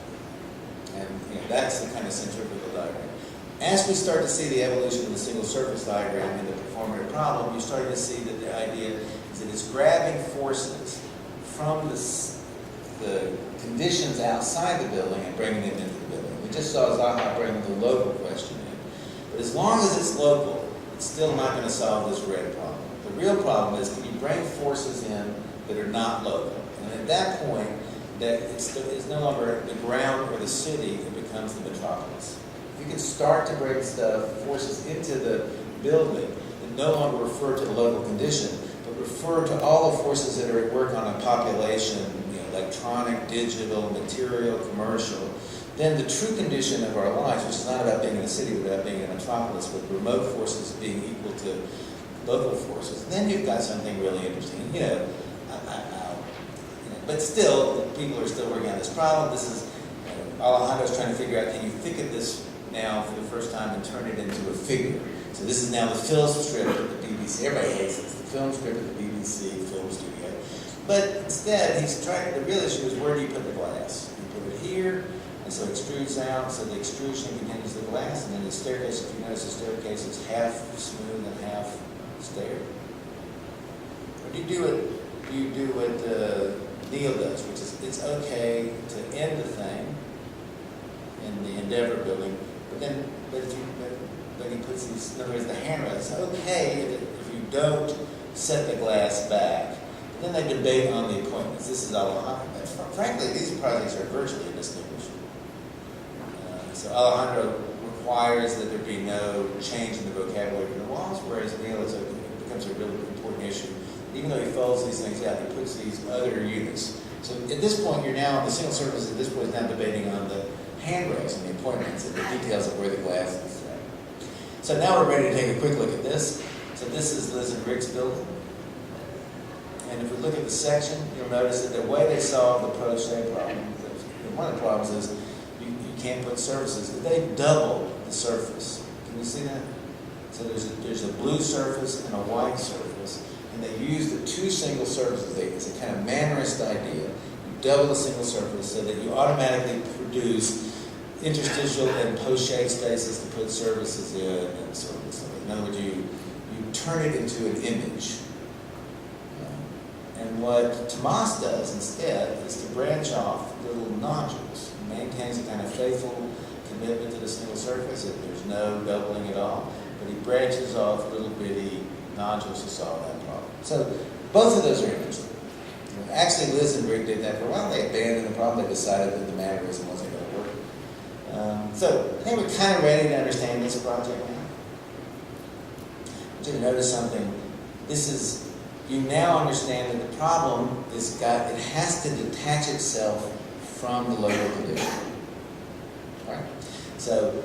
And that's the kind of centrifugal diagram. As we start to see the evolution of the single surface diagram and the performative problem, you're starting to see that the idea is that it's grabbing forces from the conditions outside the building and bringing them into the building. We just saw Zaha bring the local question in. But as long as it's local, it's still not going to solve this red problem. The real problem is, can you bring forces in that are not local? And at that point, that it's no longer the ground or the city, it becomes the metropolis. If you can start to bring forces into the building that no longer refer to the local condition, but refer to all the forces that are at work on a population, electronic, digital, material, commercial, then the true condition of our lives, which is not about being in a city, but about being in a metropolis with remote forces being equal to local forces, then you've got something really interesting. But still, people are still working on this problem. This is, Alejandro's trying to figure out, can you think of this now for the first time and turn it into a figure? So this is now the film script of the BBC. Everybody hates this. The film script of the BBC film studio. But instead, he's trying, the real issue is where do you put the glass? You put it here, and so it extrudes out, so the extrusion continues the glass, and then the staircase, if you notice, the staircase is half smooth and half stair. Or do you do what Neil does, which is it's okay to end the thing in the Endeavor building, but he puts these, in other words, the handrail. It's okay if you don't set the glass back. Then they debate on the appointments. This is Alejandro. Frankly, these projects are virtually indistinguishable. So Alejandro requires that there be no change in the vocabulary of the walls, whereas Neil it becomes a really important issue. Even though he folds these things out, he puts these other units. So at this point, you're now on the single surface. At this point, is now debating on the handrails and the appointments and the details of where the glass is set. So now we're ready to take a quick look at this. So this is Liz and Rick's building. And if we look at the section, you'll notice that the way they solve the pro-shade problem, one of the problems is you can't put surfaces. They double the surface. Can you see that? So there's a blue surface and a white surface. And they use the two single surfaces. It's a kind of mannerist idea. You double the single surface so that you automatically produce interstitial and post-shade spaces to put surfaces in and so on. In other words, you turn it into an image. And what Tomas does instead is to branch off little nodules. He maintains a kind of faithful commitment to the single surface. There's no doubling at all. But he branches off little bitty nodules to solve that problem. So both of those are interesting. Actually, Liz and Rick did that for a while. They abandoned the problem. They decided that the mannerism wasn't going to work. So I think we're kind of ready to understand this project now. I want you to notice something. You now understand that the problem it has to detach itself from the local condition. Right? So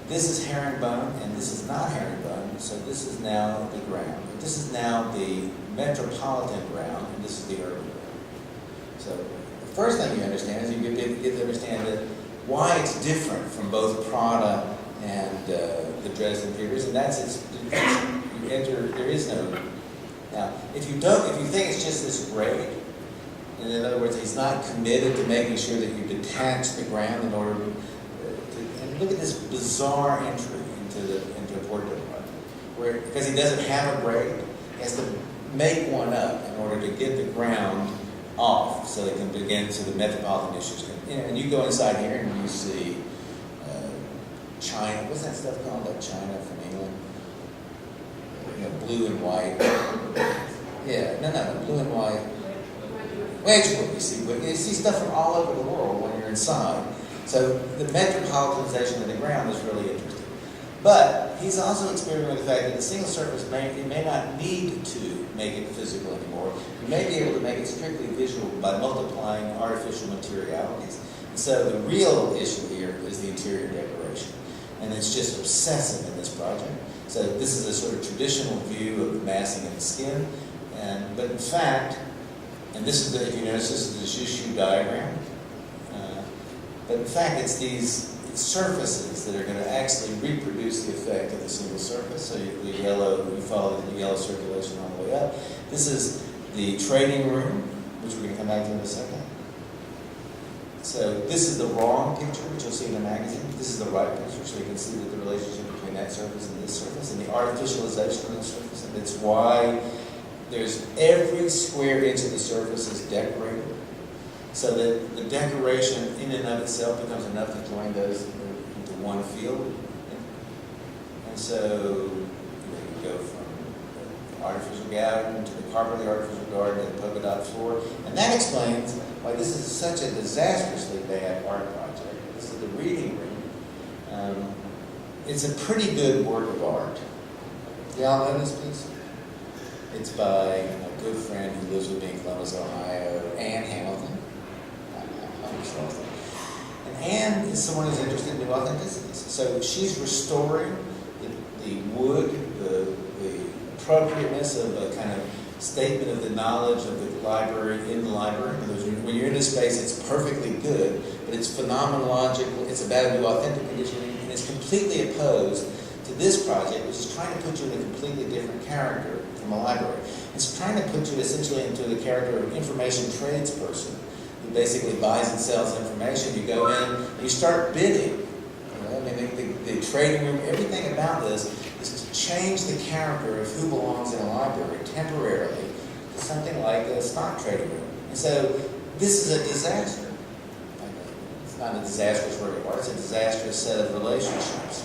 this is herringbone, and this is not herringbone, so this is now the ground. This is now the metropolitan ground, and this is the urban ground. So the first thing you understand is you get to understand that why it's different from both Prada and the Dresden theaters, and that's there is no. Now, if you think it's just this grade, and in other words, he's not committed to making sure that you detach the ground in order to and look at this bizarre entry into a portrait project, where because he doesn't have a grade, he has to make one up in order to get the ground off, so they can begin to the metropolitan issues. And you go inside here and you see China. What's that stuff called? Like China from England. Blue and white. Yeah, no, blue and white. Wedgwood, you see stuff from all over the world when you're inside. So the metropolitanization of the ground is really interesting. But he's also experimenting with the fact that the single surface may not need to make it physical anymore. You may be able to make it strictly visual by multiplying artificial materialities. And so the real issue here is the interior decoration. And it's just obsessive in this project. So this is a sort of traditional view of the massing of the skin, but in fact, and this is if you notice, this is the Shushu diagram. But in fact, it's these surfaces that are going to actually reproduce the effect of the single surface. So you follow the yellow circulation all the way up. This is the trading room, which we're going to come back to in a second. So this is the wrong picture, which you'll see in the magazine. This is the right picture, so you can see that the relationship between that surface and this surface, and the artificialization of the surface. And it's why there's every square inch of the surface is decorated, so that the decoration in and of itself becomes enough to join those into one field. And so you go from the artificial garden to the carpet, artificial garden, to the polka dot floor, and that explains why this is such a disastrously bad art project. This is the reading room. It's a pretty good work of art. Y'all know this piece? It's by a good friend who lives with me in Columbus, Ohio, Ann Hamilton. And Anne is someone who's interested in new authenticities. So she's restoring the wood, the appropriateness of a kind of statement of the knowledge of the library in the library. In other words, when you're in this space, it's perfectly good, but it's phenomenological, it's about a new authentic conditioning, and it's completely opposed to this project, which is trying to put you in a completely different character from a library. It's trying to put you essentially into the character of an information tradesperson who basically buys and sells information. You go in, and you start bidding. I mean, the trading room, everything about this is to change the character of who belongs in a library temporarily to something like a stock trading room. And so this is a disaster. It's not a disastrous work of art, it's a disastrous set of relationships.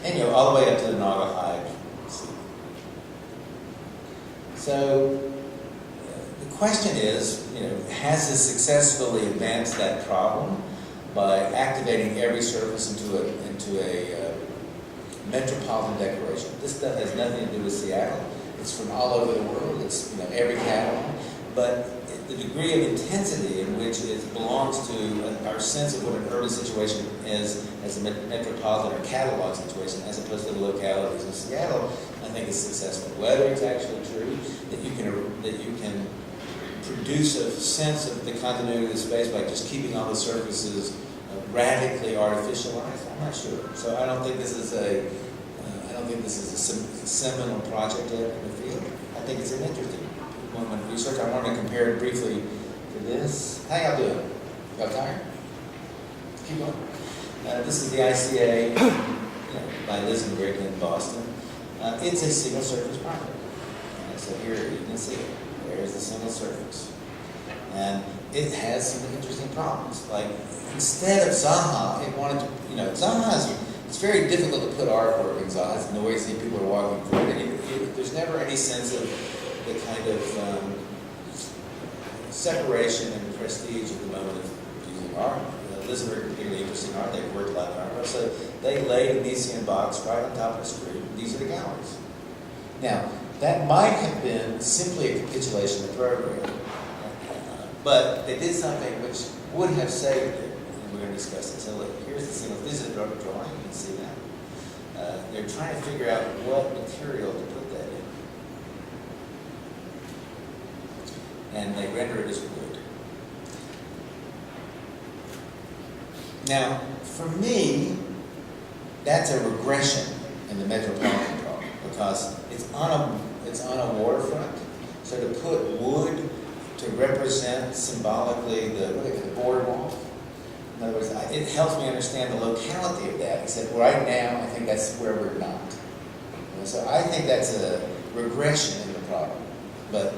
And all the way up to the Naugahyde. So the question is, has this successfully advanced that problem by activating every surface into a metropolitan decoration? This stuff has nothing to do with Seattle. It's from all over the world. It's every catalog. But the degree of intensity in which it belongs to our sense of what an urban situation is as a metropolitan or catalog situation, as opposed to the localities of Seattle, I think is successful. Whether it's actually true that you can produce a sense of the continuity of the space by just keeping all the surfaces radically artificialized, I'm not sure. So I don't think this is a seminal project in the field. I think it's an interesting moment of research. I want to compare it briefly to this. How y'all doing? Y'all tired? Keep going. This is the ICA by Lisbon in Boston. It's a single surface project. So here you can see it. There's the single surface. And it has some interesting problems. Like, instead of Zaha, it wanted to, it's very difficult to put artwork in Zaha. In the way you see people are walking through it. There's never any sense of the kind of separation and prestige at the moment of using art. Lisbon is particularly interesting art. They've worked a lot in art. So they laid a Medici box right on top of the street. These are the galleries. Now, that might have been simply a capitulation of the program. But they did something which would have saved it. And we're going to discuss it. So look, here's the single. This is a drawing. You can see that. They're trying to figure out what material to put that in. And they render it as wood. Now, for me, that's a regression in the metropolitan problem because it's on a waterfront. So to put wood to represent symbolically the boardwalk. In other words, it helps me understand the locality of that. Except right now, I think that's where we're not. So I think that's a regression in the problem. But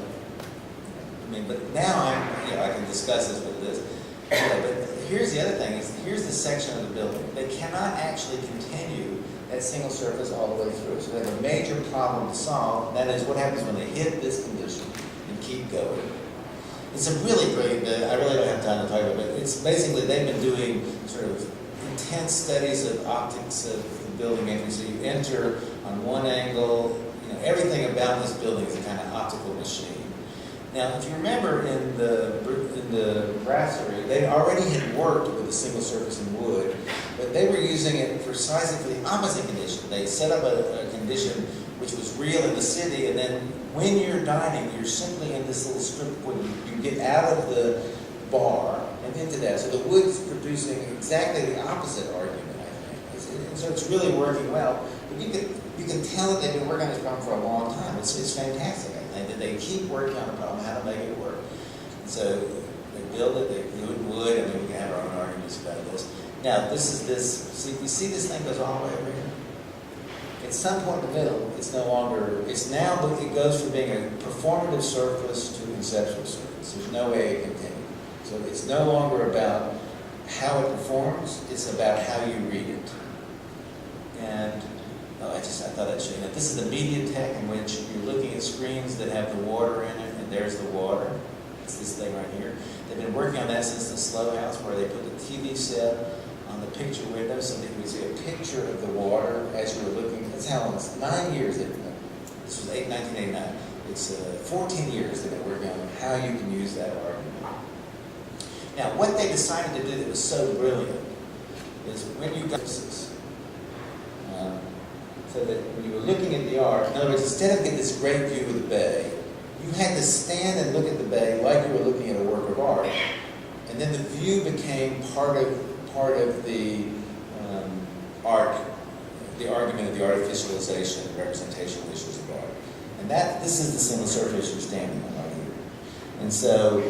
now I can discuss this with this. But here's the other thing: here's the section of the building. They cannot actually continue that single surface all the way through. So they have a major problem to solve. And that is what happens when they hit this condition and keep going. It's a really brilliant bit. I really don't have time to talk about it, but it's basically they've been doing sort of intense studies of optics of the building entry. So you enter on one angle. Everything about this building is a kind of optical machine. Now, if you remember in the brasserie, they already had worked with a single surface in wood, but they were using it precisely for the opposite condition. They set up a condition which was real in the city, and then when you're dining, you're simply in this little strip where you get out of the bar and into that. So the wood is producing exactly the opposite argument, I think. And so it's really working well. But you can tell that they've been working on this problem for a long time. It's fantastic, I think, that they keep working on the problem, how to make it work. And so they build it, they do it in wood. I mean, we can have our own arguments about this. Now, you see this thing goes all the way over here? At some point in the middle, it goes from being a performative surface to a conceptual surface. There's no way it can continue. So it's no longer about how it performs, it's about how you read it. And I thought I'd show you that. This is the media tech in which you're looking at screens that have the water in it, and there's the water. It's this thing right here. They've been working on that since the Slow House, where they put the TV set on the picture window so that you would see a picture of the water as you were looking. That's how long? It's 9 years. This was 1989. It's 14 years they've been working on how you can use that argument. Now, what they decided to do that was so brilliant is when you got this, so that when you were looking at the arch, in other words, instead of getting this great view of the bay, you had to stand and look at the bay like you were looking at a work of art, and then the view became part of the the argument of the artificialization and representational issues of art. And this is the single surface you're standing on right here. And so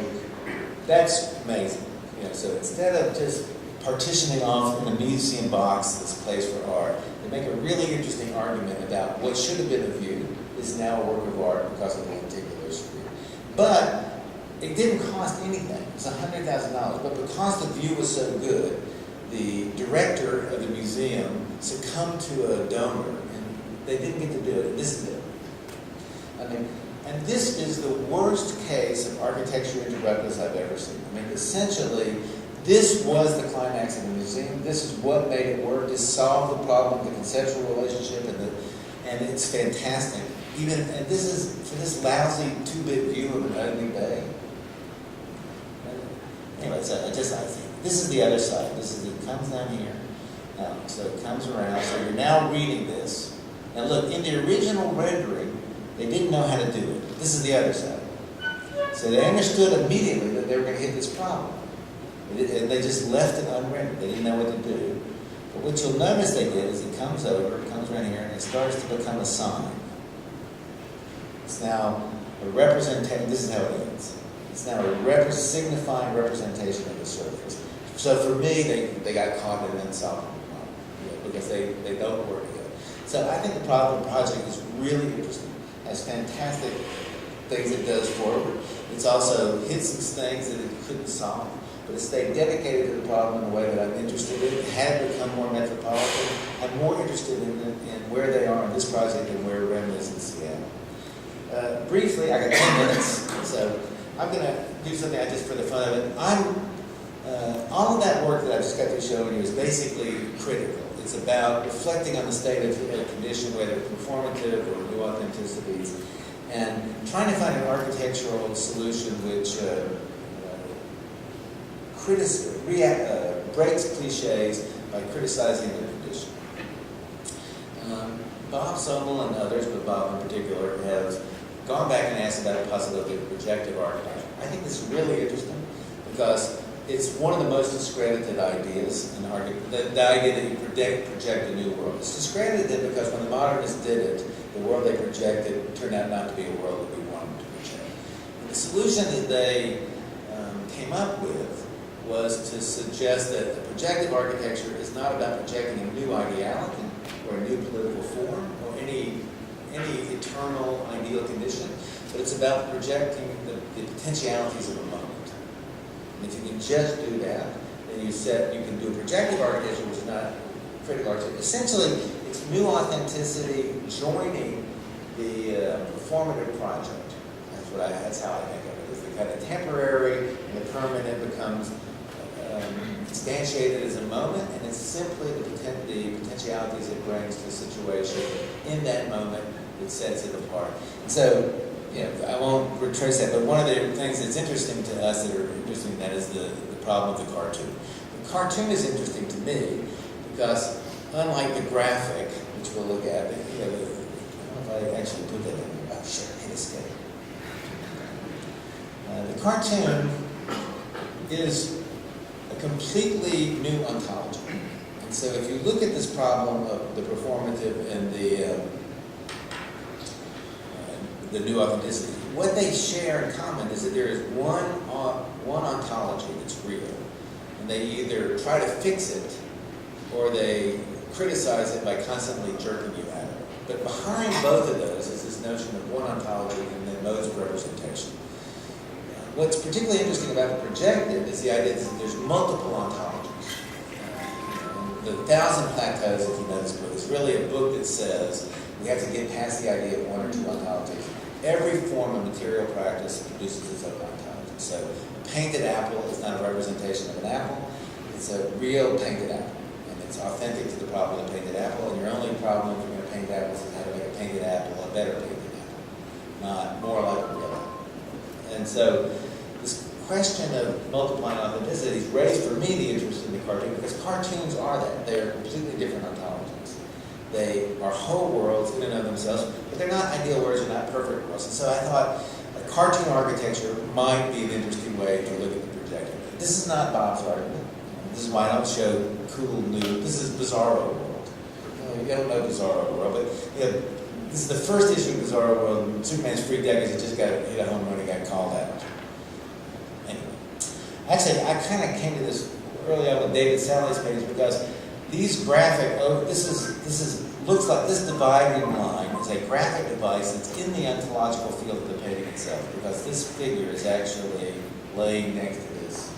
that's amazing. So instead of just partitioning off in a museum box this place for art, they make a really interesting argument about what should have been a view is now a work of art because of the lenticular view. But it didn't cost anything. It was $100,000. But because the view was so good, the director of the museum succumbed to a donor, and they didn't get to do it. This is it. And this is the worst case of architecture interruptus I've ever seen. Essentially, this was the climax of the museum. This is what made it work. This solved the problem of the conceptual relationship, and it's fantastic. And this is for this lousy 2-bit view of an ugly bay. Anyway, so I think this is the other side. It comes down here. So it comes around. So you're now reading this. Now look, in the original rendering, they didn't know how to do it. This is the other side. So they understood immediately that they were going to hit this problem. And they just left it unrendered. They didn't know what to do. But what you'll notice they did is it comes around here, and it starts to become a sign. It's now a representation. This is how it ends. It's now a signifying representation of the surface. So for me, they got caught in an unsolvable problem because they don't work together. So I think the project is really interesting. It has fantastic things it does forward. It's also hit some things that it couldn't solve, but it stayed dedicated to the problem in a way that I'm interested in. It had become more metropolitan. I'm more interested in where they are in this project than where REM is in Seattle. Briefly, I got 10 minutes, so I'm going to do something I just for the fun of it. All of that work that I just got to show you is basically critical. It's about reflecting on the state of a condition, whether performative or new authenticities, and trying to find an architectural solution which breaks cliches by criticizing the condition. Bob Somel and others, but Bob in particular, have gone back and asked about the possibility of projective architecture. I think this is really interesting because it's one of the most discredited ideas in architecture, the idea that you project a new world. It's discredited because when the modernists did it, the world they projected turned out not to be a world that we wanted to project. And the solution that they came up with was to suggest that the projective architecture is not about projecting a new ideality or a new political form or any eternal ideal condition, but it's about projecting the potentialities of a moment. And if you can just do that, then you can do a projective architecture, which is not critical architecture. Essentially, it's new authenticity joining the performative project. That's how I think of it. It's the kind of temporary and the permanent becomes instantiated as a moment, and it's simply the potentialities it brings to a situation in that moment that sets it apart. And so, I won't retrace that, but one of the things that's interesting to us that are interesting, that is the problem of the cartoon. The cartoon is interesting to me because, unlike the graphic, which we'll look at, I don't know if I actually put that in there. Oh, sure, hit escape. The cartoon is a completely new ontology. And so if you look at this problem of the performative and the new authenticity, what they share in common is that there is one ontology that's real. And they either try to fix it or they criticize it by constantly jerking you at it. But behind both of those is this notion of one ontology and then modes of representation. What's particularly interesting about the projective is the idea that there's multiple ontologies. The 1,000 Plateaus, if you know this book, is really a book that says we have to get past the idea of one or two ontologies. Every form of material practice produces its own ontology. So a painted apple is not a representation of an apple. It's a real painted apple. And it's authentic to the problem of the painted apple. And your only problem if you're going to paint apples is how to make a painted apple a better painted apple, not more like a real apple. And so this question of multiplying authenticities raised for me the interest in the cartoon, because cartoons are that. They are completely different ontologies. They are whole worlds in and of themselves, but they're not ideal worlds, they're not perfect worlds. And so I thought cartoon architecture might be an interesting way to look at the projector. This is not Bob's argument. This is why I don't show cool new. This is Bizarro World. You don't know Bizarro World, but this is the first issue of Bizarro World. And Superman's freaked out because he just got hit a home run and got called out. Anyway, actually, I kind of came to this early on with David Sally's page because these graphic. Looks like this dividing line is a graphic device that's in the ontological field of the painting itself, because this figure is actually laying next to this.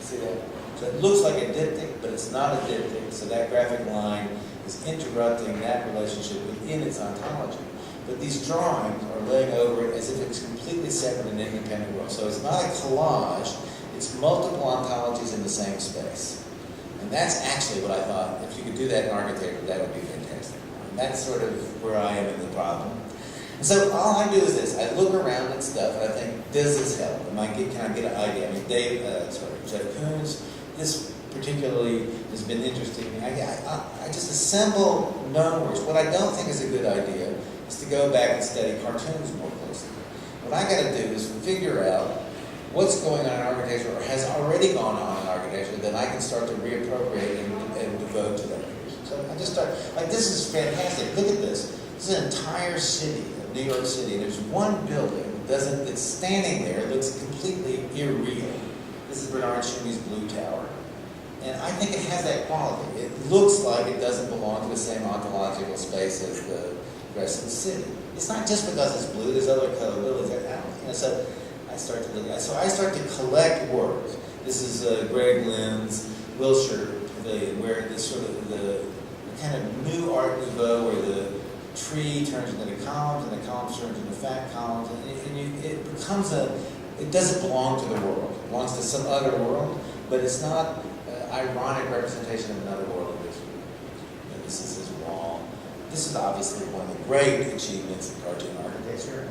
See that? So it looks like a diptych, but it's not a diptych. So that graphic line is interrupting that relationship within its ontology. But these drawings are laying over it as if it's completely separate and independent world. So it's not a collage, it's multiple ontologies in the same space. And that's actually what I thought, if you could do that in architecture, that would be fantastic. And that's sort of where I am in the problem. And so all I do is this, I look around at stuff and I think, does this help? Can I get an idea? I mean, Jeff Koons, this particularly has been interesting to me. I just assemble known works. What I don't think is a good idea is to go back and study cartoons more closely. What I got to do is figure out what's going on in architecture, or has already gone on in architecture, that I can start to reappropriate and devote to that. So I just start, like, this is fantastic. Look at this. This is an entire city of New York City, and there's one building that's standing there, looks completely irreal. This is Bernard Shumi's Blue Tower. And I think it has that quality. It looks like it doesn't belong to the same ontological space as the rest of the city. It's not just because it's blue, there's other color buildings that out. So I start to look at, so I start to collect work. This is Greg Lynn's Wilshire Pavilion, where this sort of the kind of new Art Nouveau, where the tree turns into columns and the columns turn into fat columns, and it becomes it doesn't belong to the world. It belongs to some other world, but it's not an ironic representation of another world in which this is his wall. This is obviously one of the great achievements in cartoon architecture.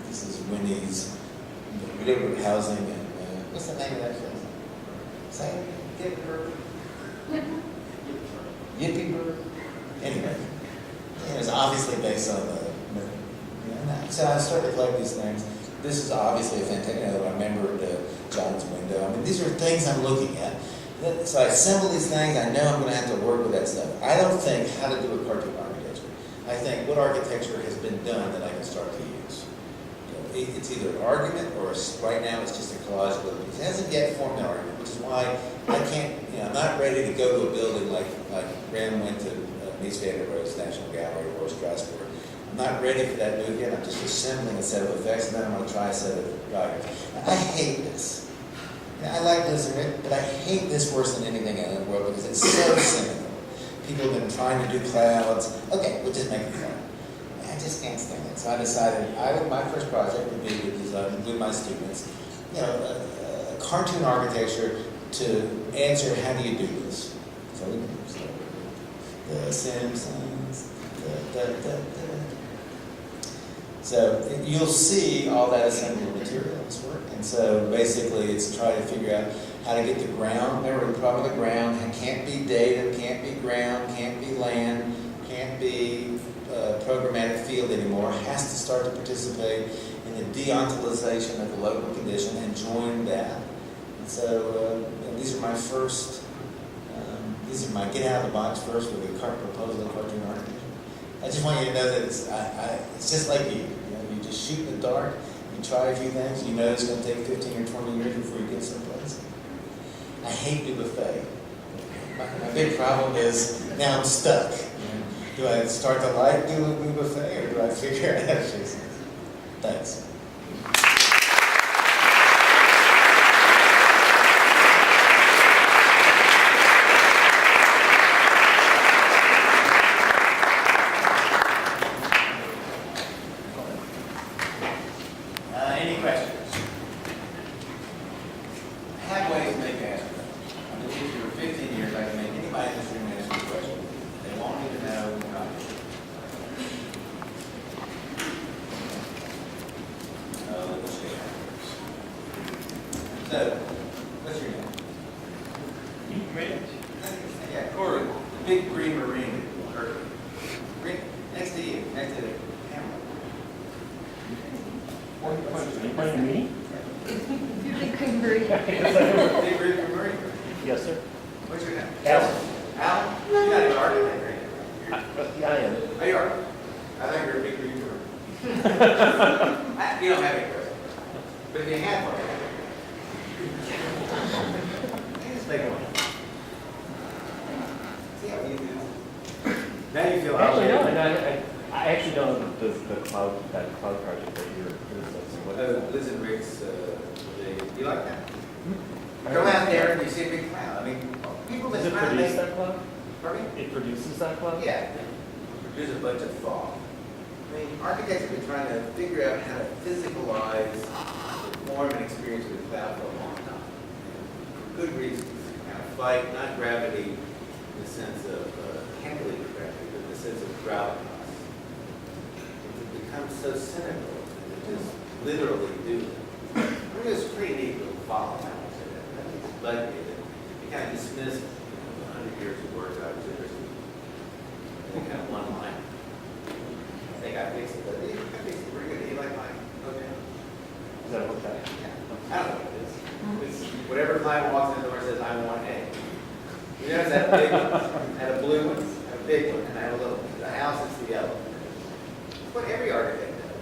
This is Winnie's Neighborhood Housing, and what's the name of that place? Say it. Yippee Bird. Anyway, it's obviously based on the. So I started to collect these things. This is obviously a fantastic. I remembered John's window. I mean, these are things I'm looking at. So I assemble these things. I know I'm going to have to work with that stuff. I don't think how to do a cartoon architecture. I think what architecture has been done that I can start to use. It's either an argument or right now it's just a collage of it. It hasn't yet formed an argument, which is why I can't, I'm not ready to go to a building like Graham went to Mies van der Rohe's National Gallery or Strasbourg. I'm not ready for that move yet. I'm just assembling a set of effects, and then I'm going to try a set of diagrams. I hate this. I like this, but I hate this worse than anything in the world because it's so cynical. People have been trying to do clouds. Okay, we'll just make it fun. I just can't stand it. So I decided my first project would be to design with my students, a cartoon architecture to answer how do you do this. So the Simpsons. So you'll see all that assembled material in this work. And so basically it's trying to figure out how to get the ground. Remember the problem with the ground, it can't be data, can't be ground, can't be land, can't be programmatic field anymore. It has to start to participate in the deontolization of the local condition and join that. And so these are my first, these are my get out of the box first with a proposal of cartoon architecture. I just want you to know that it's just like you just shoot in the dark, you try a few things, you know it's going to take 15 or 20 years before you get someplace. I hate the buffet. My big problem is now I'm stuck. Do I start the light, do a buffet, or do I figure out how to fix it? Thanks. Any questions? I have ways to make answers. I've been teaching for 15 years. I can make anybody in this room answer a question. They won't even know how to do it. No. What's your name? Yeah, Corey. The big green marine. Or, green, next to you, next to the camera. Are you pointing to me? You're the green bird. Big green marine. Yes, sir. What's your name? Alan. Alan? You're not an architect, right? Yeah, I am. Oh, you are? I think you're a big green marine. You don't have any questions. But if you had one, just make one. See how you do. Now you feel Actually, no, obligated. I actually don't know the cloud, that cloud project that you're discussing. What- Liz and Rick's, you like that? Go out there and you see a big cloud. I mean, people Does that's it trying to produce make. that cloud? Pardon me? It produces that cloud? Yeah. There's a bunch of fog. I mean, architects have been trying to figure out how to physicalize the form and experience of the cloud for a long time. For good reasons. Kind of fight, not gravity in the sense of cantilever gravity, but in the sense of gravitas. It becomes so cynical that it just literally do it. I mean, it's pretty neat little follow now. But you kind of dismiss 100 years of work I was interested in. Kind of one line. I think I fixed it, but I fixed it pretty good. You like mine? Okay. Is that okay? Yeah. I don't know what it is. It's whatever client walks in the door and says, I want A. You notice that big one? I had a blue one, I had a big one, and I had a little one. The house is the yellow. It's what every architect does.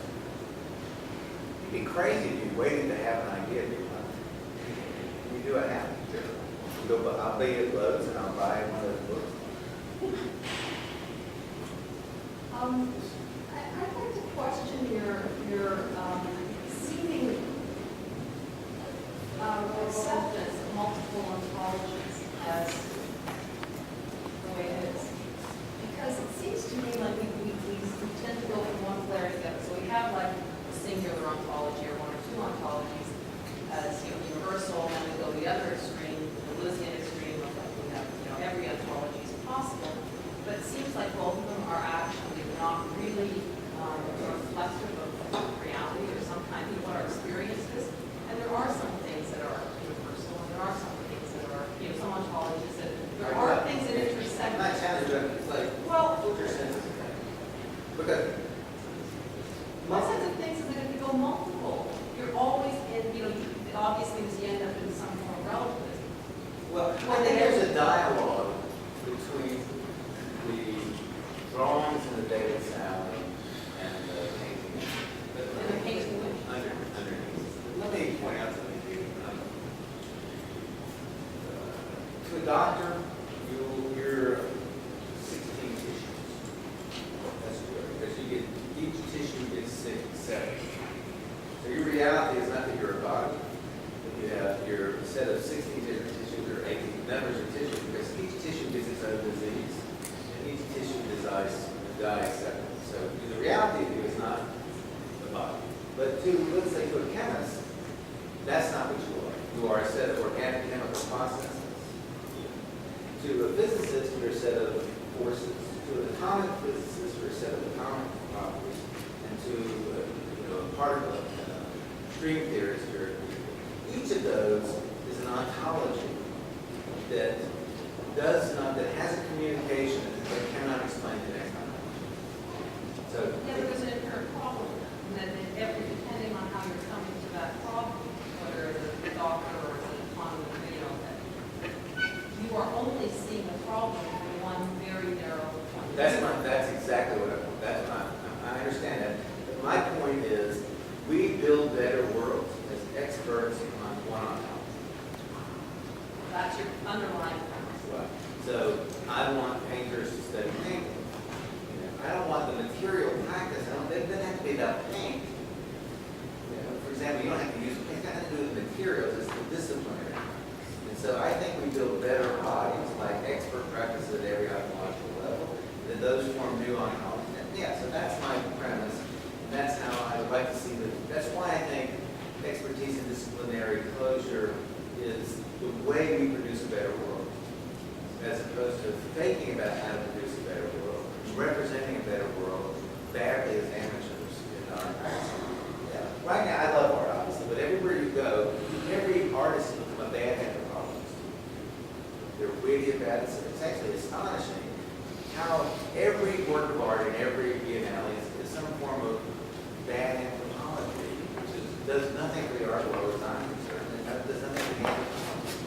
You'd be crazy if you waited to have an idea to do one. You do it now. Sure. You go, I'll be at Lowe's and I'll buy one of those books. I'd like to question your seeming acceptance of multiple ontologies as the way it is. Because it seems to me like we tend to go from one flare to the other. So we have like a singular ontology or one or two ontologies as universal, and then we go the other extreme, the Lisbon extreme of like we have every ontology is possible. But it seems like both of them are actually not really reflective of reality or some kind of what our experience is. And there are some things that are universal, and there are some things that are, some ontologies that, there are things that intersect. I'm not challenging it, it's like, Well, filter senses. Because my sense of things is that if you go multiple, you're always in, obviously you end up in some form of relativism. well, I think there's a dialogue between the drawings in the data sound and the painting. And the painting which? Underneath. Let me point out something to you. To a doctor, you're 16 tissues. That's good, because you get, each tissue gets 7. So your reality is not that you're a body, but you have your set of 16 different tissues or 18 numbers of tissues, because each tissue gets its own disease, and each tissue dies separately. So the reality of you is not the body. But let's say to a chemist, that's not what you are. You are a set of organic chemical processes. To a physicist, you're a set of forces. To an atomic physicist, you're a set of atomic properties. And to a particle string theorist, each of those is an ontology that has a communication that cannot explain the next time. So Yeah, but there's an inherent problem in that depending on how you're coming to that problem, whether it's a doctor or it's an economist, that you are only seeing the problem from one very narrow point. that's exactly what I understand that. But my point is, we build better worlds as experts on one ontology. That's your underlying premise. Right. So I want painters to study painting. I don't want the material practice. It doesn't have to be about paint. For example, you don't have to use paint. It doesn't have to do with materials. It's the disciplinary. And so I think we build better bodies, like expert practice at every ontological level, that those form new ontologies. Yeah, so that's my premise. And that's how I would like to see that. That's why I think expertise in disciplinary closure is the way we produce a better world, as opposed to thinking about how to produce a better world, representing a better world badly as amateurs in our practice. Yeah. Right now, I love art, obviously, but everywhere you go, every artist bad. It's actually astonishing how every work of art in every biennale is some form of bad anthropology, which does nothing for the art world as I'm concerned, and does nothing for the anthropology.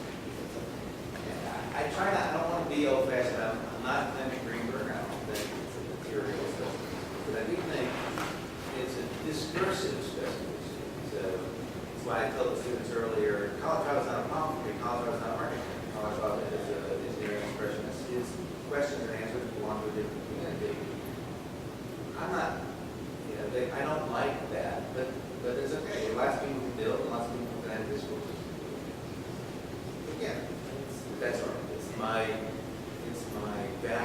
And I try not, I don't want to be old-fashioned. I'm not Clement Greenberg. I don't think it's a material stuff. But I do think it's a discursive specificity. So that's why I told the students earlier, college thought is not a problem for me. College thought is not architecture. College thought is an engineering expressionist. His questions and answers belong to a different community. I'm not, you know, I don't like that, but it's okay. Lots of people can build, and lots of people can have this work. Again, that's right. It's my value.